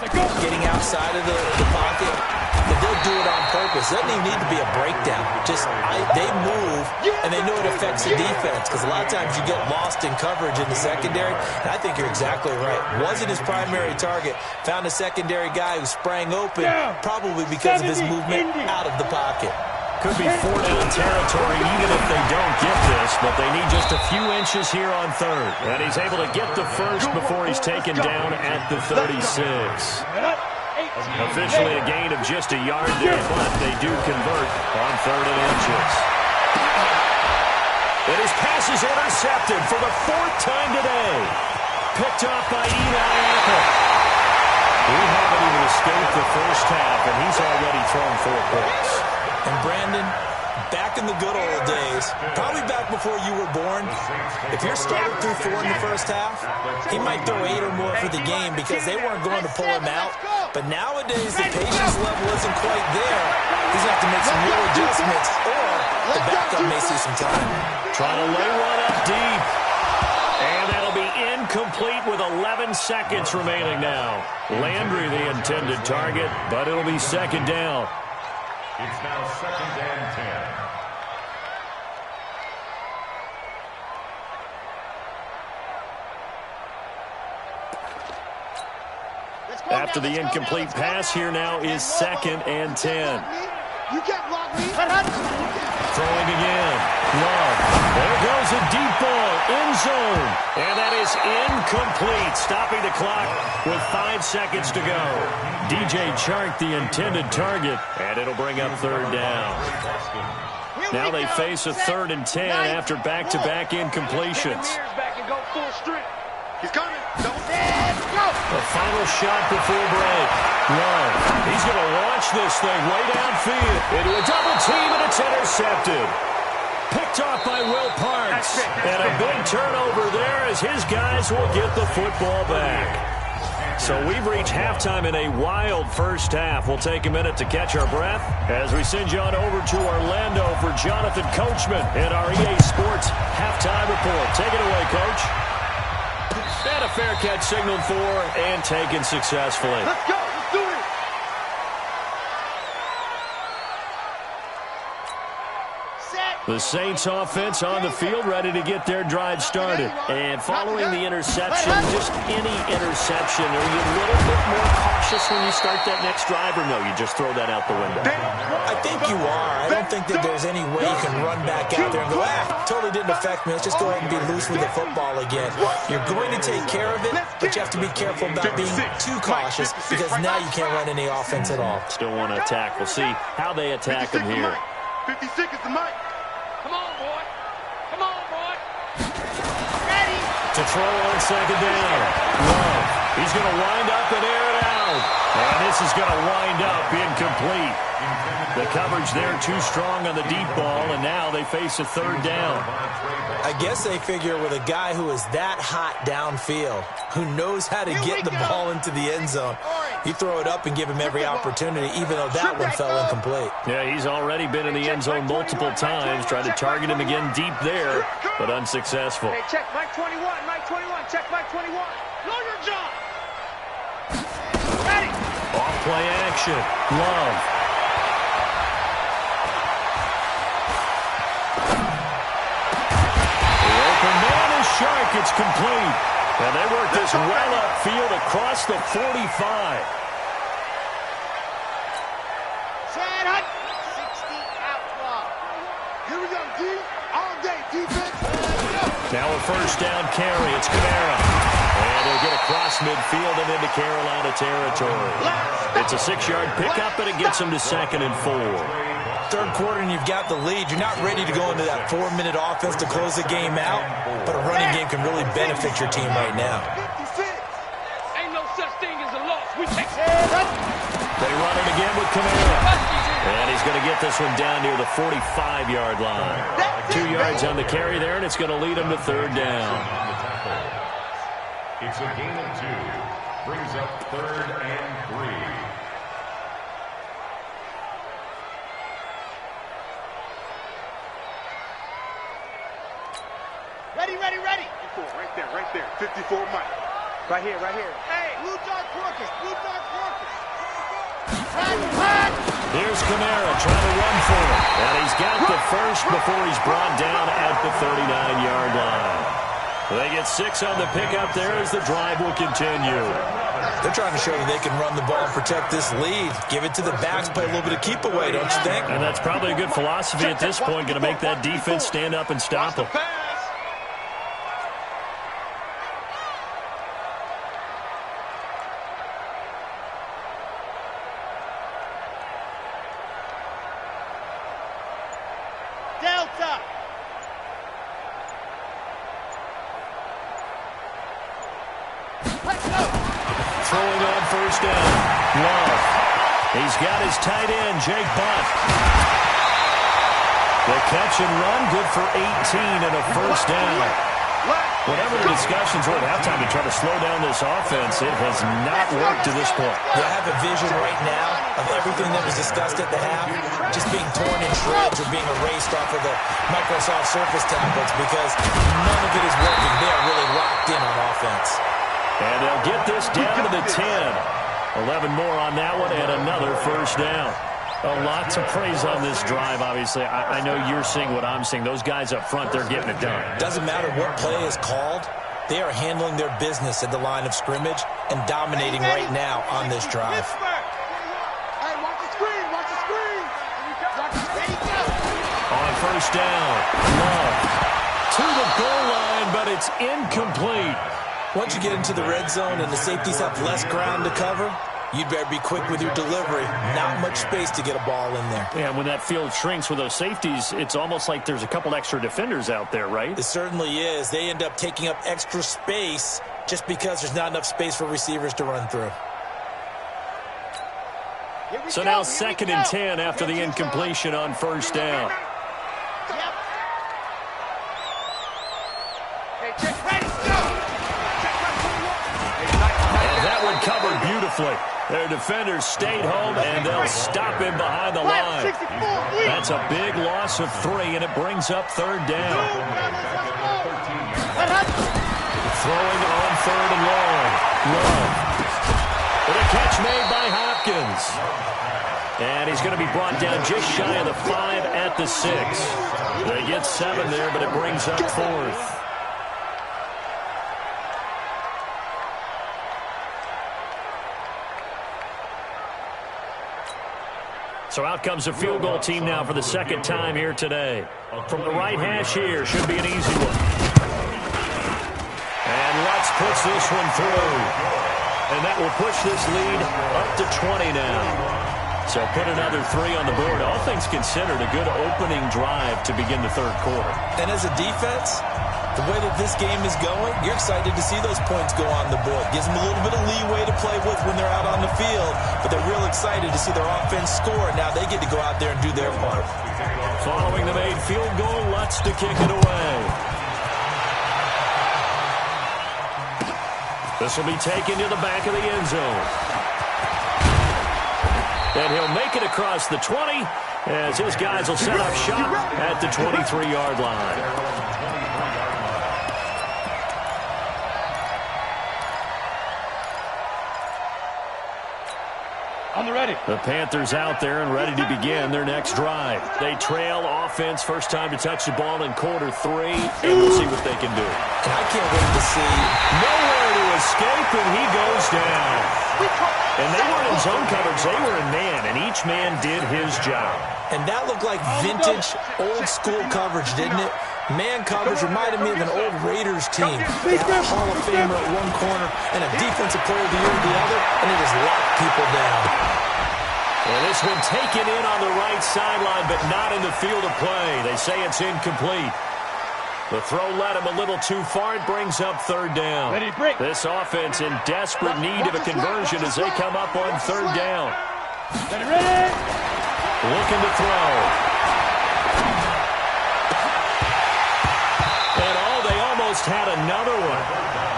getting outside of the pocket that they'll do it on purpose. Doesn't even need to be a breakdown. They move, and they know it affects the defense, because a lot of times you get lost in coverage in the secondary, and I think you're exactly right. Wasn't his primary target. Found a secondary guy who sprang open, probably because of his movement out of the pocket. Could be 4-down territory even if they don't get this, but they need just a few inches here on third. And he's able to get the first before he's taken down at the 36. Officially a gain of just a yard there, but they do convert on 3rd and inches. And his pass is intercepted for the 4th time today. Picked off by Eli Apple. We haven't even escaped the first half, and he's already thrown 4 points. And Brandon, back in the good old days, probably back before you were born, if your starter threw 4 in the first half, he might throw 8 or more for the game because they weren't going to pull him out. But nowadays, the patience level isn't quite there. He's going to have to make some real adjustments, or the backup may see some time. Trying to lay one up deep. And that'll be incomplete with 11 seconds remaining now. Landry, the intended target, but it'll be 2nd down. It's now 2nd and 10. After the incomplete pass, here now is 2nd and 10. Throwing again. Love. There goes a deep ball. End zone. And that is incomplete. Stopping the clock with 5 seconds to go. DJ Chark, the intended target. And it'll bring up 3rd down. Now they face a 3rd and 10 after back-to-back incompletions. He's coming. The final shot before break. Love. He's going to launch this thing way downfield into a double team, and it's intercepted. Picked off by Will Parks. And a big turnover there as his guys will get the football back. So we've reached halftime in a wild first half. We'll take a minute to catch our breath as we send you on over to Orlando for Jonathan Coachman in our EA Sports Halftime Report. Take it away, Coach. And a fair catch signaled for and taken successfully. Let's go. Let's do it. The Saints offense on the field, ready to get their drive started. And following the interception, just any interception, are you a little bit more cautious when you start that next drive, or no, you just throw that out the window? I think you are. I don't think that there's any way you can run back out there and go, totally didn't affect me. Let's just go ahead and be loose with the football again. You're going to take care of it, but you have to be careful about being too cautious because now you can't run any offense at all. Still want to attack. We'll see how they attack them here. 56 is the mic. Come on, boy. Come on, boy. Ready. To throw on 2nd down. Love. He's going to wind up and air it out. And this is going to wind up incomplete. The coverage there too strong on the deep ball, and now they face a 3rd down. I guess they figure with a guy who is that hot downfield, who knows how to get the ball into the end zone, you throw it up and give him every opportunity, even though that one fell incomplete. Yeah, he's already been in the end zone multiple times, tried to target him again deep there, but unsuccessful. Hey, check Mike 21, Mike 21, check Mike 21. Know your job. Ready. Off play action. Love. The open man is Chark. It's complete. And they work this well upfield across the 45. Chad Hunt. 60 outlaw. Here we go, D. All day defense. Now a 1st down carry. It's Kamara. And he'll get across midfield and into Carolina territory. It's a 6-yard pickup, and it gets him to 2nd and 4. 3rd quarter and you've got the lead. You're not ready to go into that 4-minute offense to close the game out, but a running game can really benefit your team right now. 56. Ain't no such thing as a loss. We take it. They run it again with Kamara. And he's going to get this one down near the 45-yard line. 2 yards on the carry there, and it's going to lead him to 3rd down. It's a gain of 2. Brings up 3rd and 3. Right here, right here. Hey, blue dark workers, blue dark workers. Here's Kamara trying to run for it. And he's got the first before he's brought down at the 39-yard line. They get 6 on the pickup there as the drive will continue. They're trying to show that they can run the ball and protect this lead. Give it to the backs, play a little bit of keep away, don't you think? And that's probably a good philosophy at this point, going to make that defense stand up and stop them. Delta. Throwing on first down. Love. He's got his tight end, Jake Butt. The catch and run, good for 18 and a first down. Whatever the discussions were at halftime to try to slow down this offense, it has not worked to this point. I have a vision right now of everything that was discussed at the half just being torn in shreds or being erased off of the Microsoft Surface tablets because none of it is working. They are really locked in on offense. And they'll get this down to the 10. 11 more on that one and another first down. A lot to praise on this drive, obviously. I know you're seeing what I'm seeing. Those guys up front, they're getting it done. Doesn't matter what play is called. They are handling their business at the line of scrimmage and dominating right now on this drive. Hey, watch the screen, watch the screen. On first down, Love to the goal line, but it's incomplete. Once you get into the red zone and the safeties have less ground to cover, you'd better be quick with your delivery. Not much space to get a ball in there. Yeah, when that field shrinks with those safeties, it's almost like there's a couple extra defenders out there, right? It certainly is. They end up taking up extra space just because there's not enough space for receivers to run through. So now 2nd and 10 after the incompletion on first down. And that one covered beautifully. Their defenders stayed home, and they'll stop him behind the line. That's a big loss of 3, and it brings up 3rd down. Throwing on 3rd and long. Love. With a catch made by Hopkins. And he's going to be brought down just shy of the 5 at the 6. They get 7 there, but it brings up 4th. So out comes the field goal team now for the 2nd time here today. From the right hash here, should be an easy one. And Lutz puts this one through. And that will push this lead up to 20 now. So put another 3 on the board. All things considered, a good opening drive to begin the 3rd quarter. And as a defense, the way that this game is going, you're excited to see those points go on the board. Gives them a little bit of leeway to play with when they're out on the field, but they're real excited to see their offense score. Now they get to go out there and do their part. Following the made field goal, Lutz to kick it away. This will be taken to the back of the end zone. And he'll make it across the 20 as his guys will set up shop at the 23-yard line. On the ready. The Panthers out there and ready to begin their next drive. They trail offense, first time to touch the ball in quarter 3, and we'll see what they can do. And I can't wait to see. Nowhere to escape, and he goes down. And they weren't in zone coverage, they were in man, and each man did his job. And that looked like vintage, old-school coverage, didn't it? Man coverage reminded me of an old Raiders team. They have a Hall of Famer at one corner and a defensive player of the year at the other, and they just lock people down. And this one taken in on the right sideline, but not in the field of play. They say it's incomplete. The throw led him a little too far. It brings up 3rd down. This offense in desperate need of a conversion as they come up on 3rd down. Looking to throw. And they almost had another one.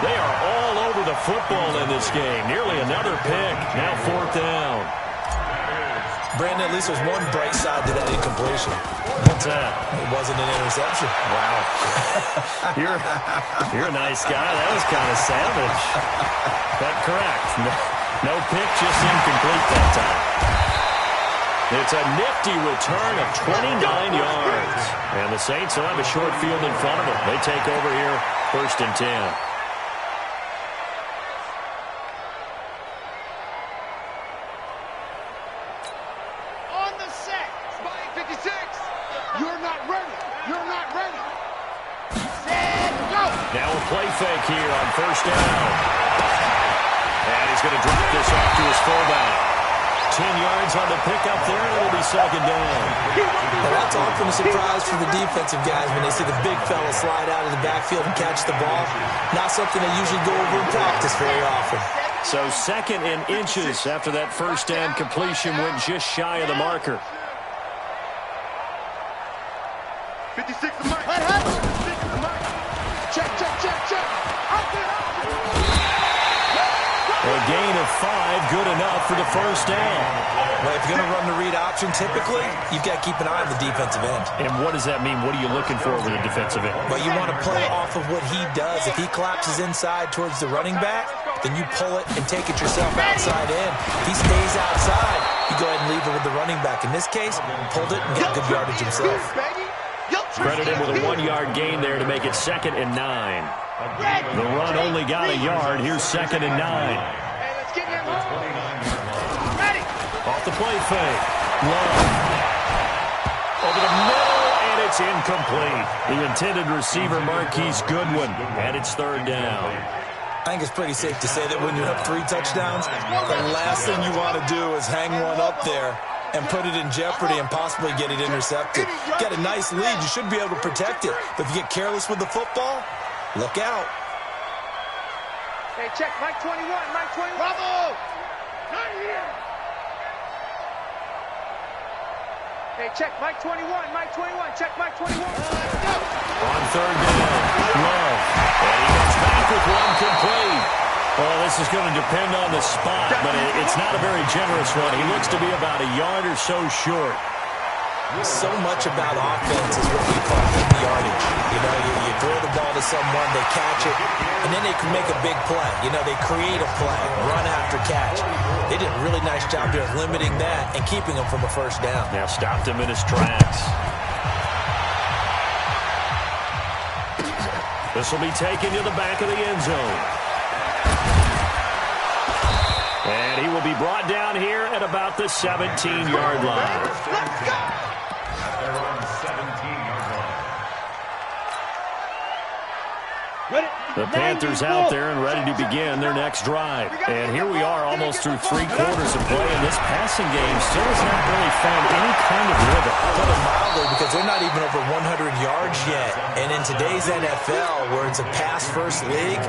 They are all over the football in this game. Nearly another pick. Now 4th down. Brandon, at least there's one bright side to that incompletion. What's that? It wasn't an interception. Wow. You're a nice guy. That was kind of savage. But correct. No pick, just incomplete that time. It's a nifty return of 29 yards. And the Saints will have a short field in front of them. They take over here, 1st and 10. Now a play fake here on 1st down. And he's going to drop this off to his fullback. 10 yards on the pickup there, and it'll be 2nd down. Well, that's often a surprise for the defensive guys when they see the big fella slide out of the backfield and catch the ball. Not something they usually go over in practice very often. So 2nd and inches after that 1st down completion went just shy of the marker. 56 to Mike. Check. A gain of 5, good enough for the 1st down. Well, if you're going to run the read option, typically, you've got to keep an eye on the defensive end. And what does that mean? What are you looking for with a defensive end? Well, you want to play off of what he does. If he collapses inside towards the running back, then you pull it and take it yourself outside in. If he stays outside, you go ahead and leave it with the running back. In this case, pulled it and got good yardage himself. Credit him with a 1-yard gain there to make it 2nd and 9. The run only got a yard. Here's 2nd and 9. Off the play fake. Love. Over the middle, and it's incomplete. The intended receiver, Marquise Goodwin, and it's 3rd down. I think it's pretty safe to say that when you have 3 touchdowns, the last thing you want to do is hang one up there and put it in jeopardy and possibly get it intercepted. Get a nice lead, you should be able to protect it. But if you get careless with the football, look out. Hey, check, Mike 21, Bravo! Not here! Hey, check, Mike 21, check, Mike 21. On 3rd down, Love. And he gets back with one complete. Well, this is going to depend on the spot, but it's not a very generous one. He looks to be about a yard or so short. So much about offense is what we call the yardage. You know, you throw the ball to someone, they catch it, and then they can make a big play. You know, they create a play, run after catch. They did a really nice job here of limiting that and keeping him from a 1st down. Now stopped him in his tracks. This will be taken to the back of the end zone. And he will be brought down here at about the 17-yard line. Let's go! They're on 17-yard line. The Panthers out there and ready to begin their next drive. And here we are almost through 3 quarters of play, and this passing game still has not really found any kind of rhythm. Put it mildly, because they're not even over 100 yards yet. And in today's NFL, where it's a pass-first league,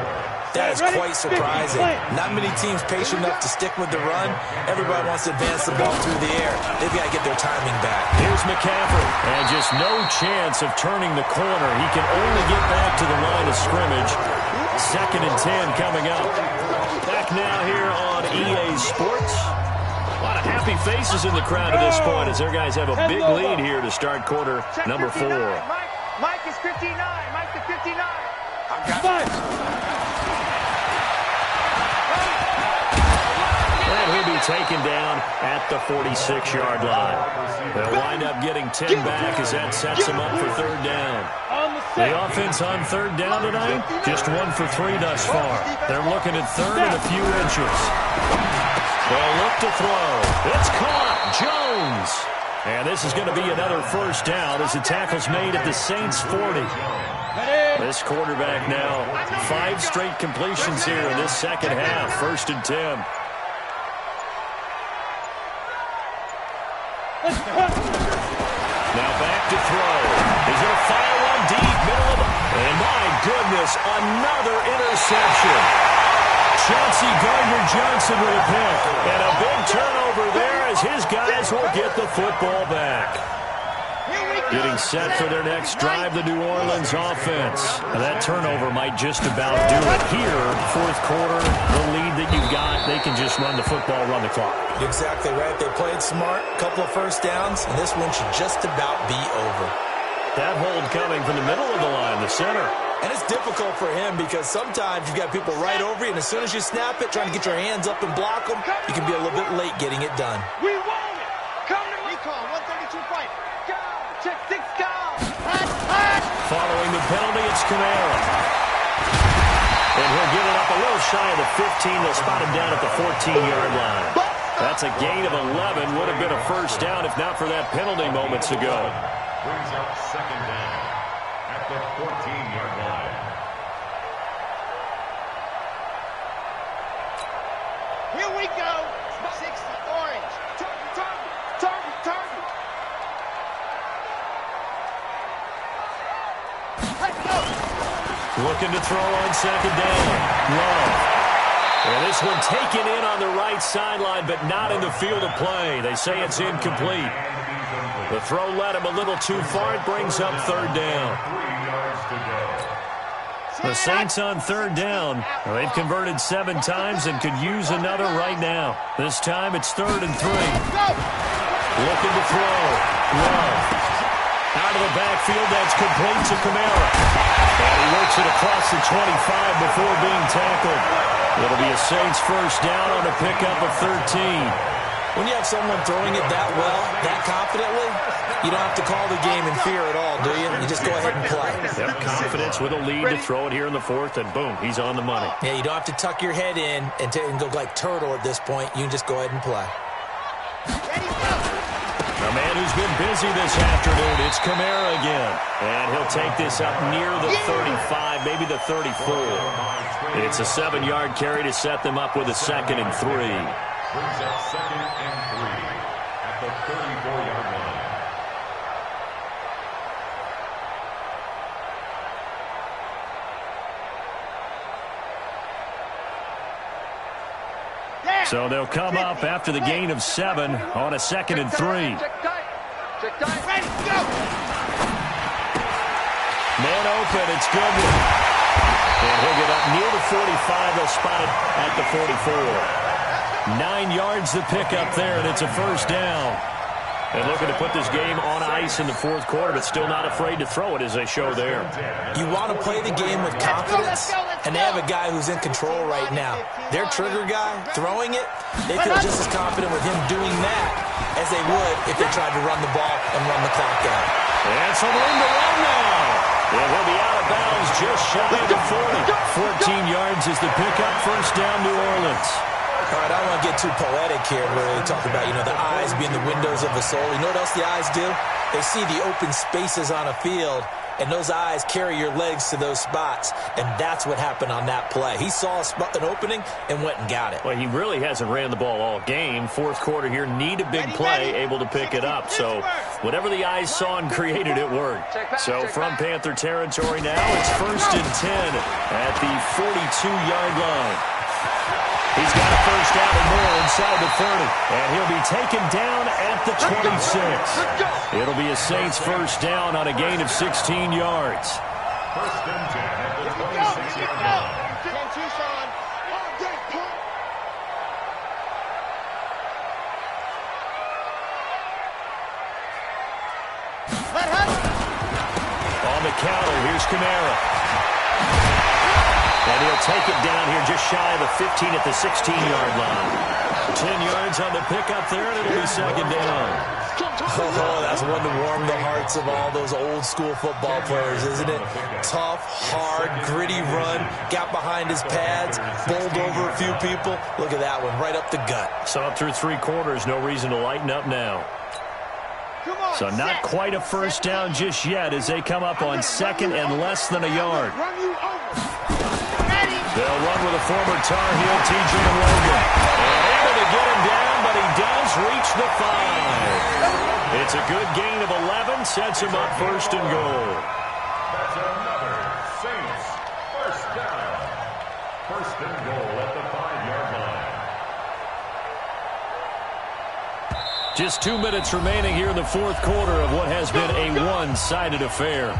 that is quite surprising. Not many teams patient enough to stick with the run. Everybody wants to advance the ball through the air. They've got to get their timing back. Here's McCaffrey, and just no chance of turning the corner. He can only get back to the line of scrimmage. 2nd and 10 coming up. Back now here on EA Sports. A lot of happy faces in the crowd at this point as their guys have a big lead here to start quarter number 4. Mike is 59. Mike to 59. And he'll be taken down at the 46-yard line. They'll wind up getting 10 back as that sets them up for 3rd down. The offense on 3rd down tonight, just 1 for 3 thus far. They're looking at 3rd and a few inches. They'll look to throw. It's caught. Jones. And this is going to be another 1st down as the tackle's made at the Saints 40. This quarterback now, 5 straight completions here in this 2nd half. 1st and 10. Now back to throw. He's going to fire one deep, middle of the... And my goodness, another interception. Chauncey Gardner-Johnson with a pick. And a big turnover there as his guys will get the football back. Getting set for their next drive, the New Orleans offense. Now that turnover might just about do it here. 4th quarter, the lead that you've got they can just run the football, run the clock. Exactly right. They played smart, a couple of first downs, and this one should just about be over. That hold coming from the middle of the line, the center. And it's difficult for him because sometimes you've got people right over you, and as soon as you snap it, trying to get your hands up and block them, you can be a little bit late getting it done. We want it. Come to me. Call 132 fight. Go. Check 6 go. Hot. Following the penalty, it's Kamara. And he'll get it up a little shy of the 15. They'll spot him down at the 14-yard line. That's a gain of 11. Would have been a first down if not for that penalty moments ago. Brings up second down at the 14-yard line. Here we go. 60 orange. Turn. Let's go. Looking to throw on second down. Love. And this one taken in on the right sideline, but not in the field of play. They say it's incomplete. The throw led him a little too far. It brings up third down. 3 yards to go. The Saints on third down. They've converted 7 times and could use another right now. This time it's 3rd and 3. Looking to throw. Love. Out of the backfield, that's complete to Kamara. And he works it across the 25 before being tackled. It'll be a Saints first down on a pickup of 13. When you have someone throwing it that well, that confidently, you don't have to call the game in fear at all, do you? You just go ahead and play. Yep, confidence with a lead to throw it here in the 4th, and boom, he's on the money. Yeah, you don't have to tuck your head in and go like turtle at this point. You can just go ahead and play. A man who's been busy this afternoon, it's Kamara again. And he'll take this up near the 35, maybe the 34. It's a 7-yard carry to set them up with a 2nd and 3. Brings up 2nd and 3 at the 34-yard line. So they'll come up after the gain of 7 on a 2nd and 3. Check time. Ready, go. Man open, it's Goodwin. And he'll get up near the 45. They'll spot it at the 44. 9 yards to pick up there, and it's a first down. And looking to put this game on ice in the 4th quarter, but still not afraid to throw it as they show there. You want to play the game with confidence, and they have a guy who's in control right now. Their trigger guy, throwing it, they feel just as confident with him doing that as they would if they tried to run the ball and run the clock out. And some room to run now. And he'll be out of bounds just shy of the 40. 14 yards is the pickup. First down, New Orleans. All right, I don't want to get too poetic here where they talk about, the eyes being the windows of the soul. You know what else the eyes do? They see the open spaces on a field, and those eyes carry your legs to those spots, and that's what happened on that play. He saw an opening and went and got it. Well, he really hasn't ran the ball all game. 4th quarter here, need a big play, able to pick it up. So whatever the eyes saw and created, it worked. So from Panther territory now, it's 1st and 10 at the 42-yard line. He's got a first down and more inside the 30. And he'll be taken down at the 26. It'll be a Saints first down on a gain of 16 yards. 1st and 10 at the 26-yard line. On the counter, here's Kamara. And he'll take it down here just shy of the 15 at the 16-yard line. 10 yards on the pickup there, and it'll be second down. Oh, that's one to warm the hearts of all those old-school football players, isn't it? Tough, hard, gritty run, got behind his pads, bowled over a few people. Look at that one, right up the gut. So up through 3 quarters, no reason to lighten up now. So not quite a first down just yet as they come up on 2nd and less than a yard. They'll run with a former Tar Heel, T.J. Logan. And able to get him down, but he does reach the 5. It's a good gain of 11, sets him up 1st and goal. That's another Saints first down. 1st and goal at the 5-yard line. Just 2 minutes remaining here in the 4th quarter of what has been a one-sided affair.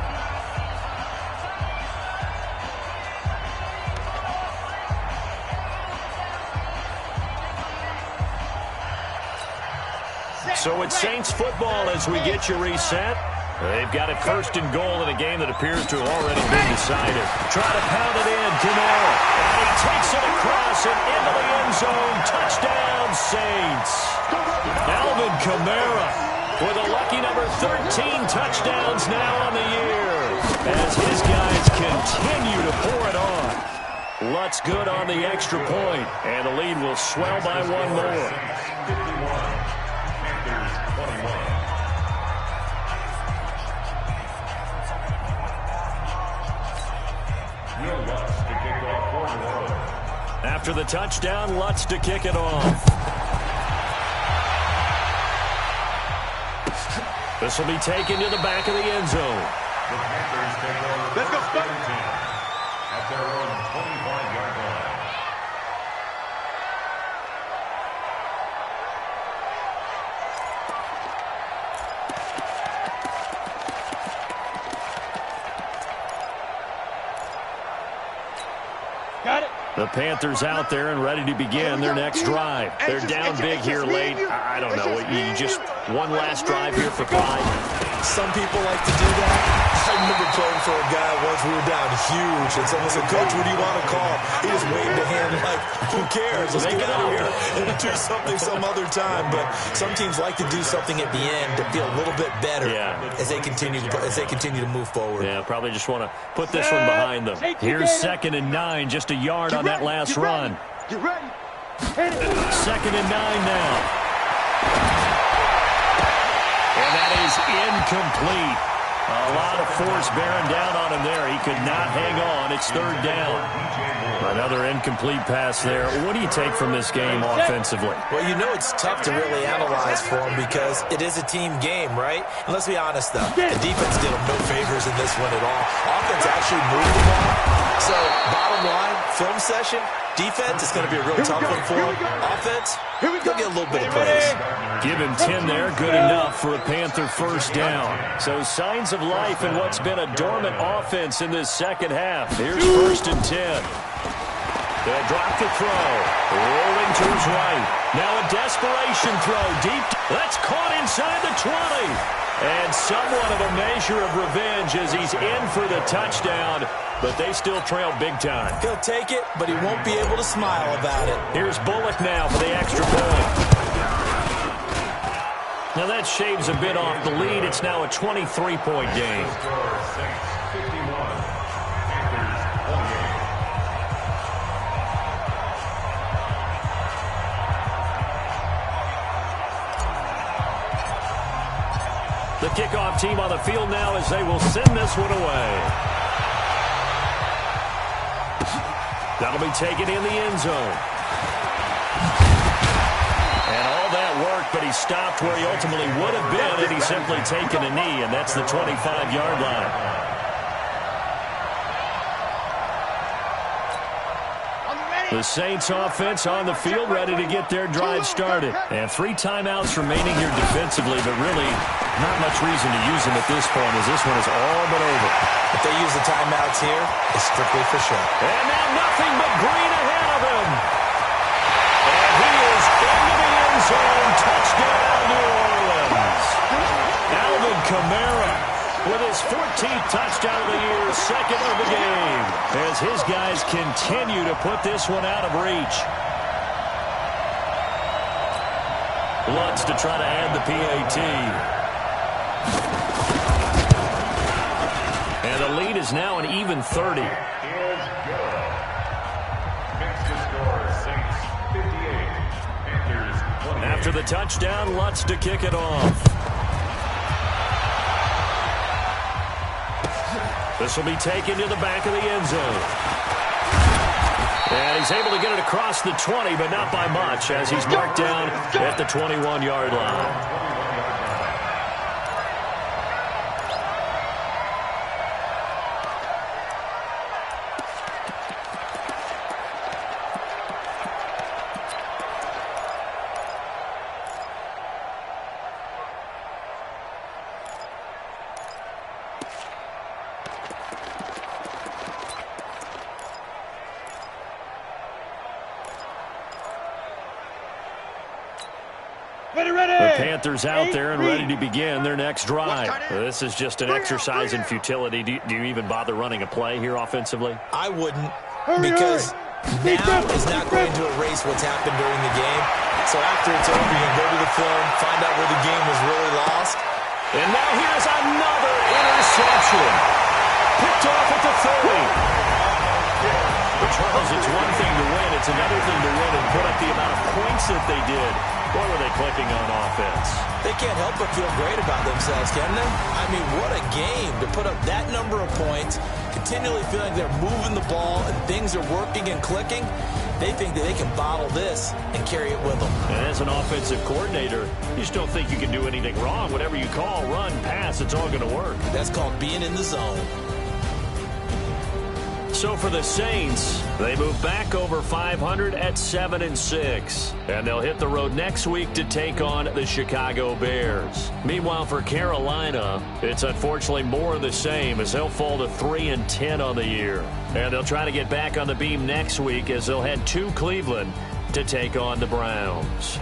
So it's Saints football as we get you reset. They've got it first and goal in a game that appears to have already been decided. Try to pound it in, Kamara. And he takes it across and into the end zone. Touchdown, Saints. Alvin Kamara with a lucky number 13 touchdowns now on the year as his guys continue to pour it on. Lutz good on the extra point, and the lead will swell by one more. After the touchdown, Lutz to kick it off. This will be taken to the back of the end zone. Let's go, Scott. At their own 25-yard line. Got it. The Panthers out there and ready to begin their next drive. They're down big here late. I don't know. You just one last drive here for 5. Some people like to do that. I remember playing for a guy once. We were down huge, and someone said, "Coach, what do you want to call?" He just waved a hand like, "Who cares? Let's get out of here and do something some other time." But some teams like to do something at the end to feel a little bit better as they continue to move forward. Yeah, probably just want to put this one behind them. Here's 2nd and 9, just a yard on that last run. Get ready. 2nd and 9 now. And that is incomplete. A lot of force bearing down on him there. He could not hang on. It's 3rd down. Another incomplete pass there. What do you take from this game offensively? Well, you know it's tough to really analyze for him because it is a team game, right? And let's be honest, though. The defense did him no favors in this one at all. Offense actually moved the ball. So, bottom line, film session, defense is going to be a real tough one for him. Offense, he'll get a little bit of praise. Give him 10 there, good enough for a Panther first down. So signs of life in what's been a dormant offense in this second half. Here's 1st and 10. They'll drop the throw. Rolling to his right. Now a desperation throw deep. That's caught inside the 20. And somewhat of a measure of revenge as he's in for the touchdown. But they still trail big time. He'll take it, but he won't be able to smile about it. Here's Bullock now for the extra point. Now that shaves a bit off the lead. It's now a 23-point game. The kickoff team on the field now as they will send this one away. That'll be taken in the end zone. And all that work, but he stopped where he ultimately would have been had he simply taken a knee, and that's the 25-yard line. The Saints offense on the field ready to get their drive started. And 3 timeouts remaining here defensively, but really not much reason to use them at this point as this one is all but over. If they use the timeouts here, it's strictly for show. And now nothing but green ahead of him. And he is into the end zone. Touchdown, New Orleans. Alvin Kamara with his 14th touchdown of the year, 2nd of the game, as his guys continue to put this one out of reach. Lutz to try to add the PAT. And the lead is now an even 30. After the touchdown, Lutz to kick it off. This will be taken to the back of the end zone. And he's able to get it across the 20, but not by much, as he's marked down at the 21-yard line. The Panthers out there and ready to begin their next drive. This is just an exercise in futility. Do you even bother running a play here offensively? I wouldn't, because now is not going to erase what's happened during the game. So after it's over, you can go to the film, find out where the game was really lost. And now here's another interception. Picked off at the 30. But Charles, it's one thing to win. It's another thing to win and put up the amount of points that they did. Boy, were they clicking on offense. They can't help but feel great about themselves, can they? I mean, what a game to put up that number of points, continually feeling they're moving the ball and things are working and clicking. They think that they can bottle this and carry it with them. And as an offensive coordinator, you just don't think you can do anything wrong. Whatever you call, run, pass, it's all going to work. That's called being in the zone. So for the Saints, they move back over 500 at 7-6. And they'll hit the road next week to take on the Chicago Bears. Meanwhile, for Carolina, it's unfortunately more of the same as they'll fall to 3-10 on the year. And they'll try to get back on the beam next week as they'll head to Cleveland to take on the Browns.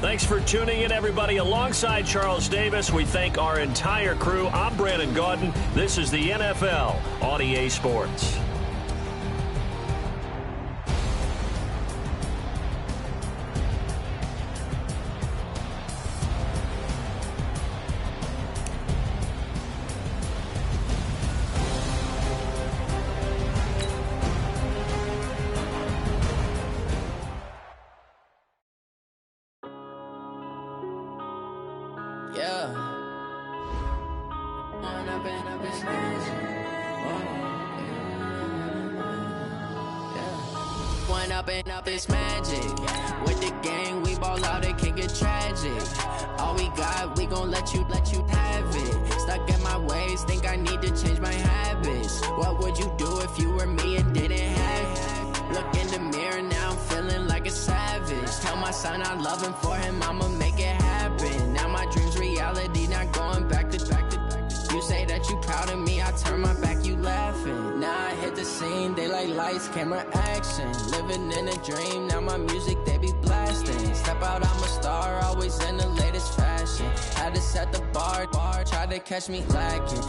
Thanks for tuning in, everybody. Alongside Charles Davis, we thank our entire crew. I'm Brandon Gaudin. This is the NFL on EA Sports. Up this magic with the gang, we ball out, it can get tragic. All we got, we gon' let you have it. Stuck in my ways, think I need to change my habits. What would you do if you were me and didn't have it? Look in the mirror, now I'm feeling like a savage. Tell my son I love him, for him I'ma make it happen. Now my dream's reality, not going back to. You say that you proud of me, I turn my back, you laughing. Now I hit the scene, they like lights, camera, action. Living in a dream, now my music, they be blasting. Step out, I'm a star, always in the latest fashion. Had to set the bar, try to catch me lacking.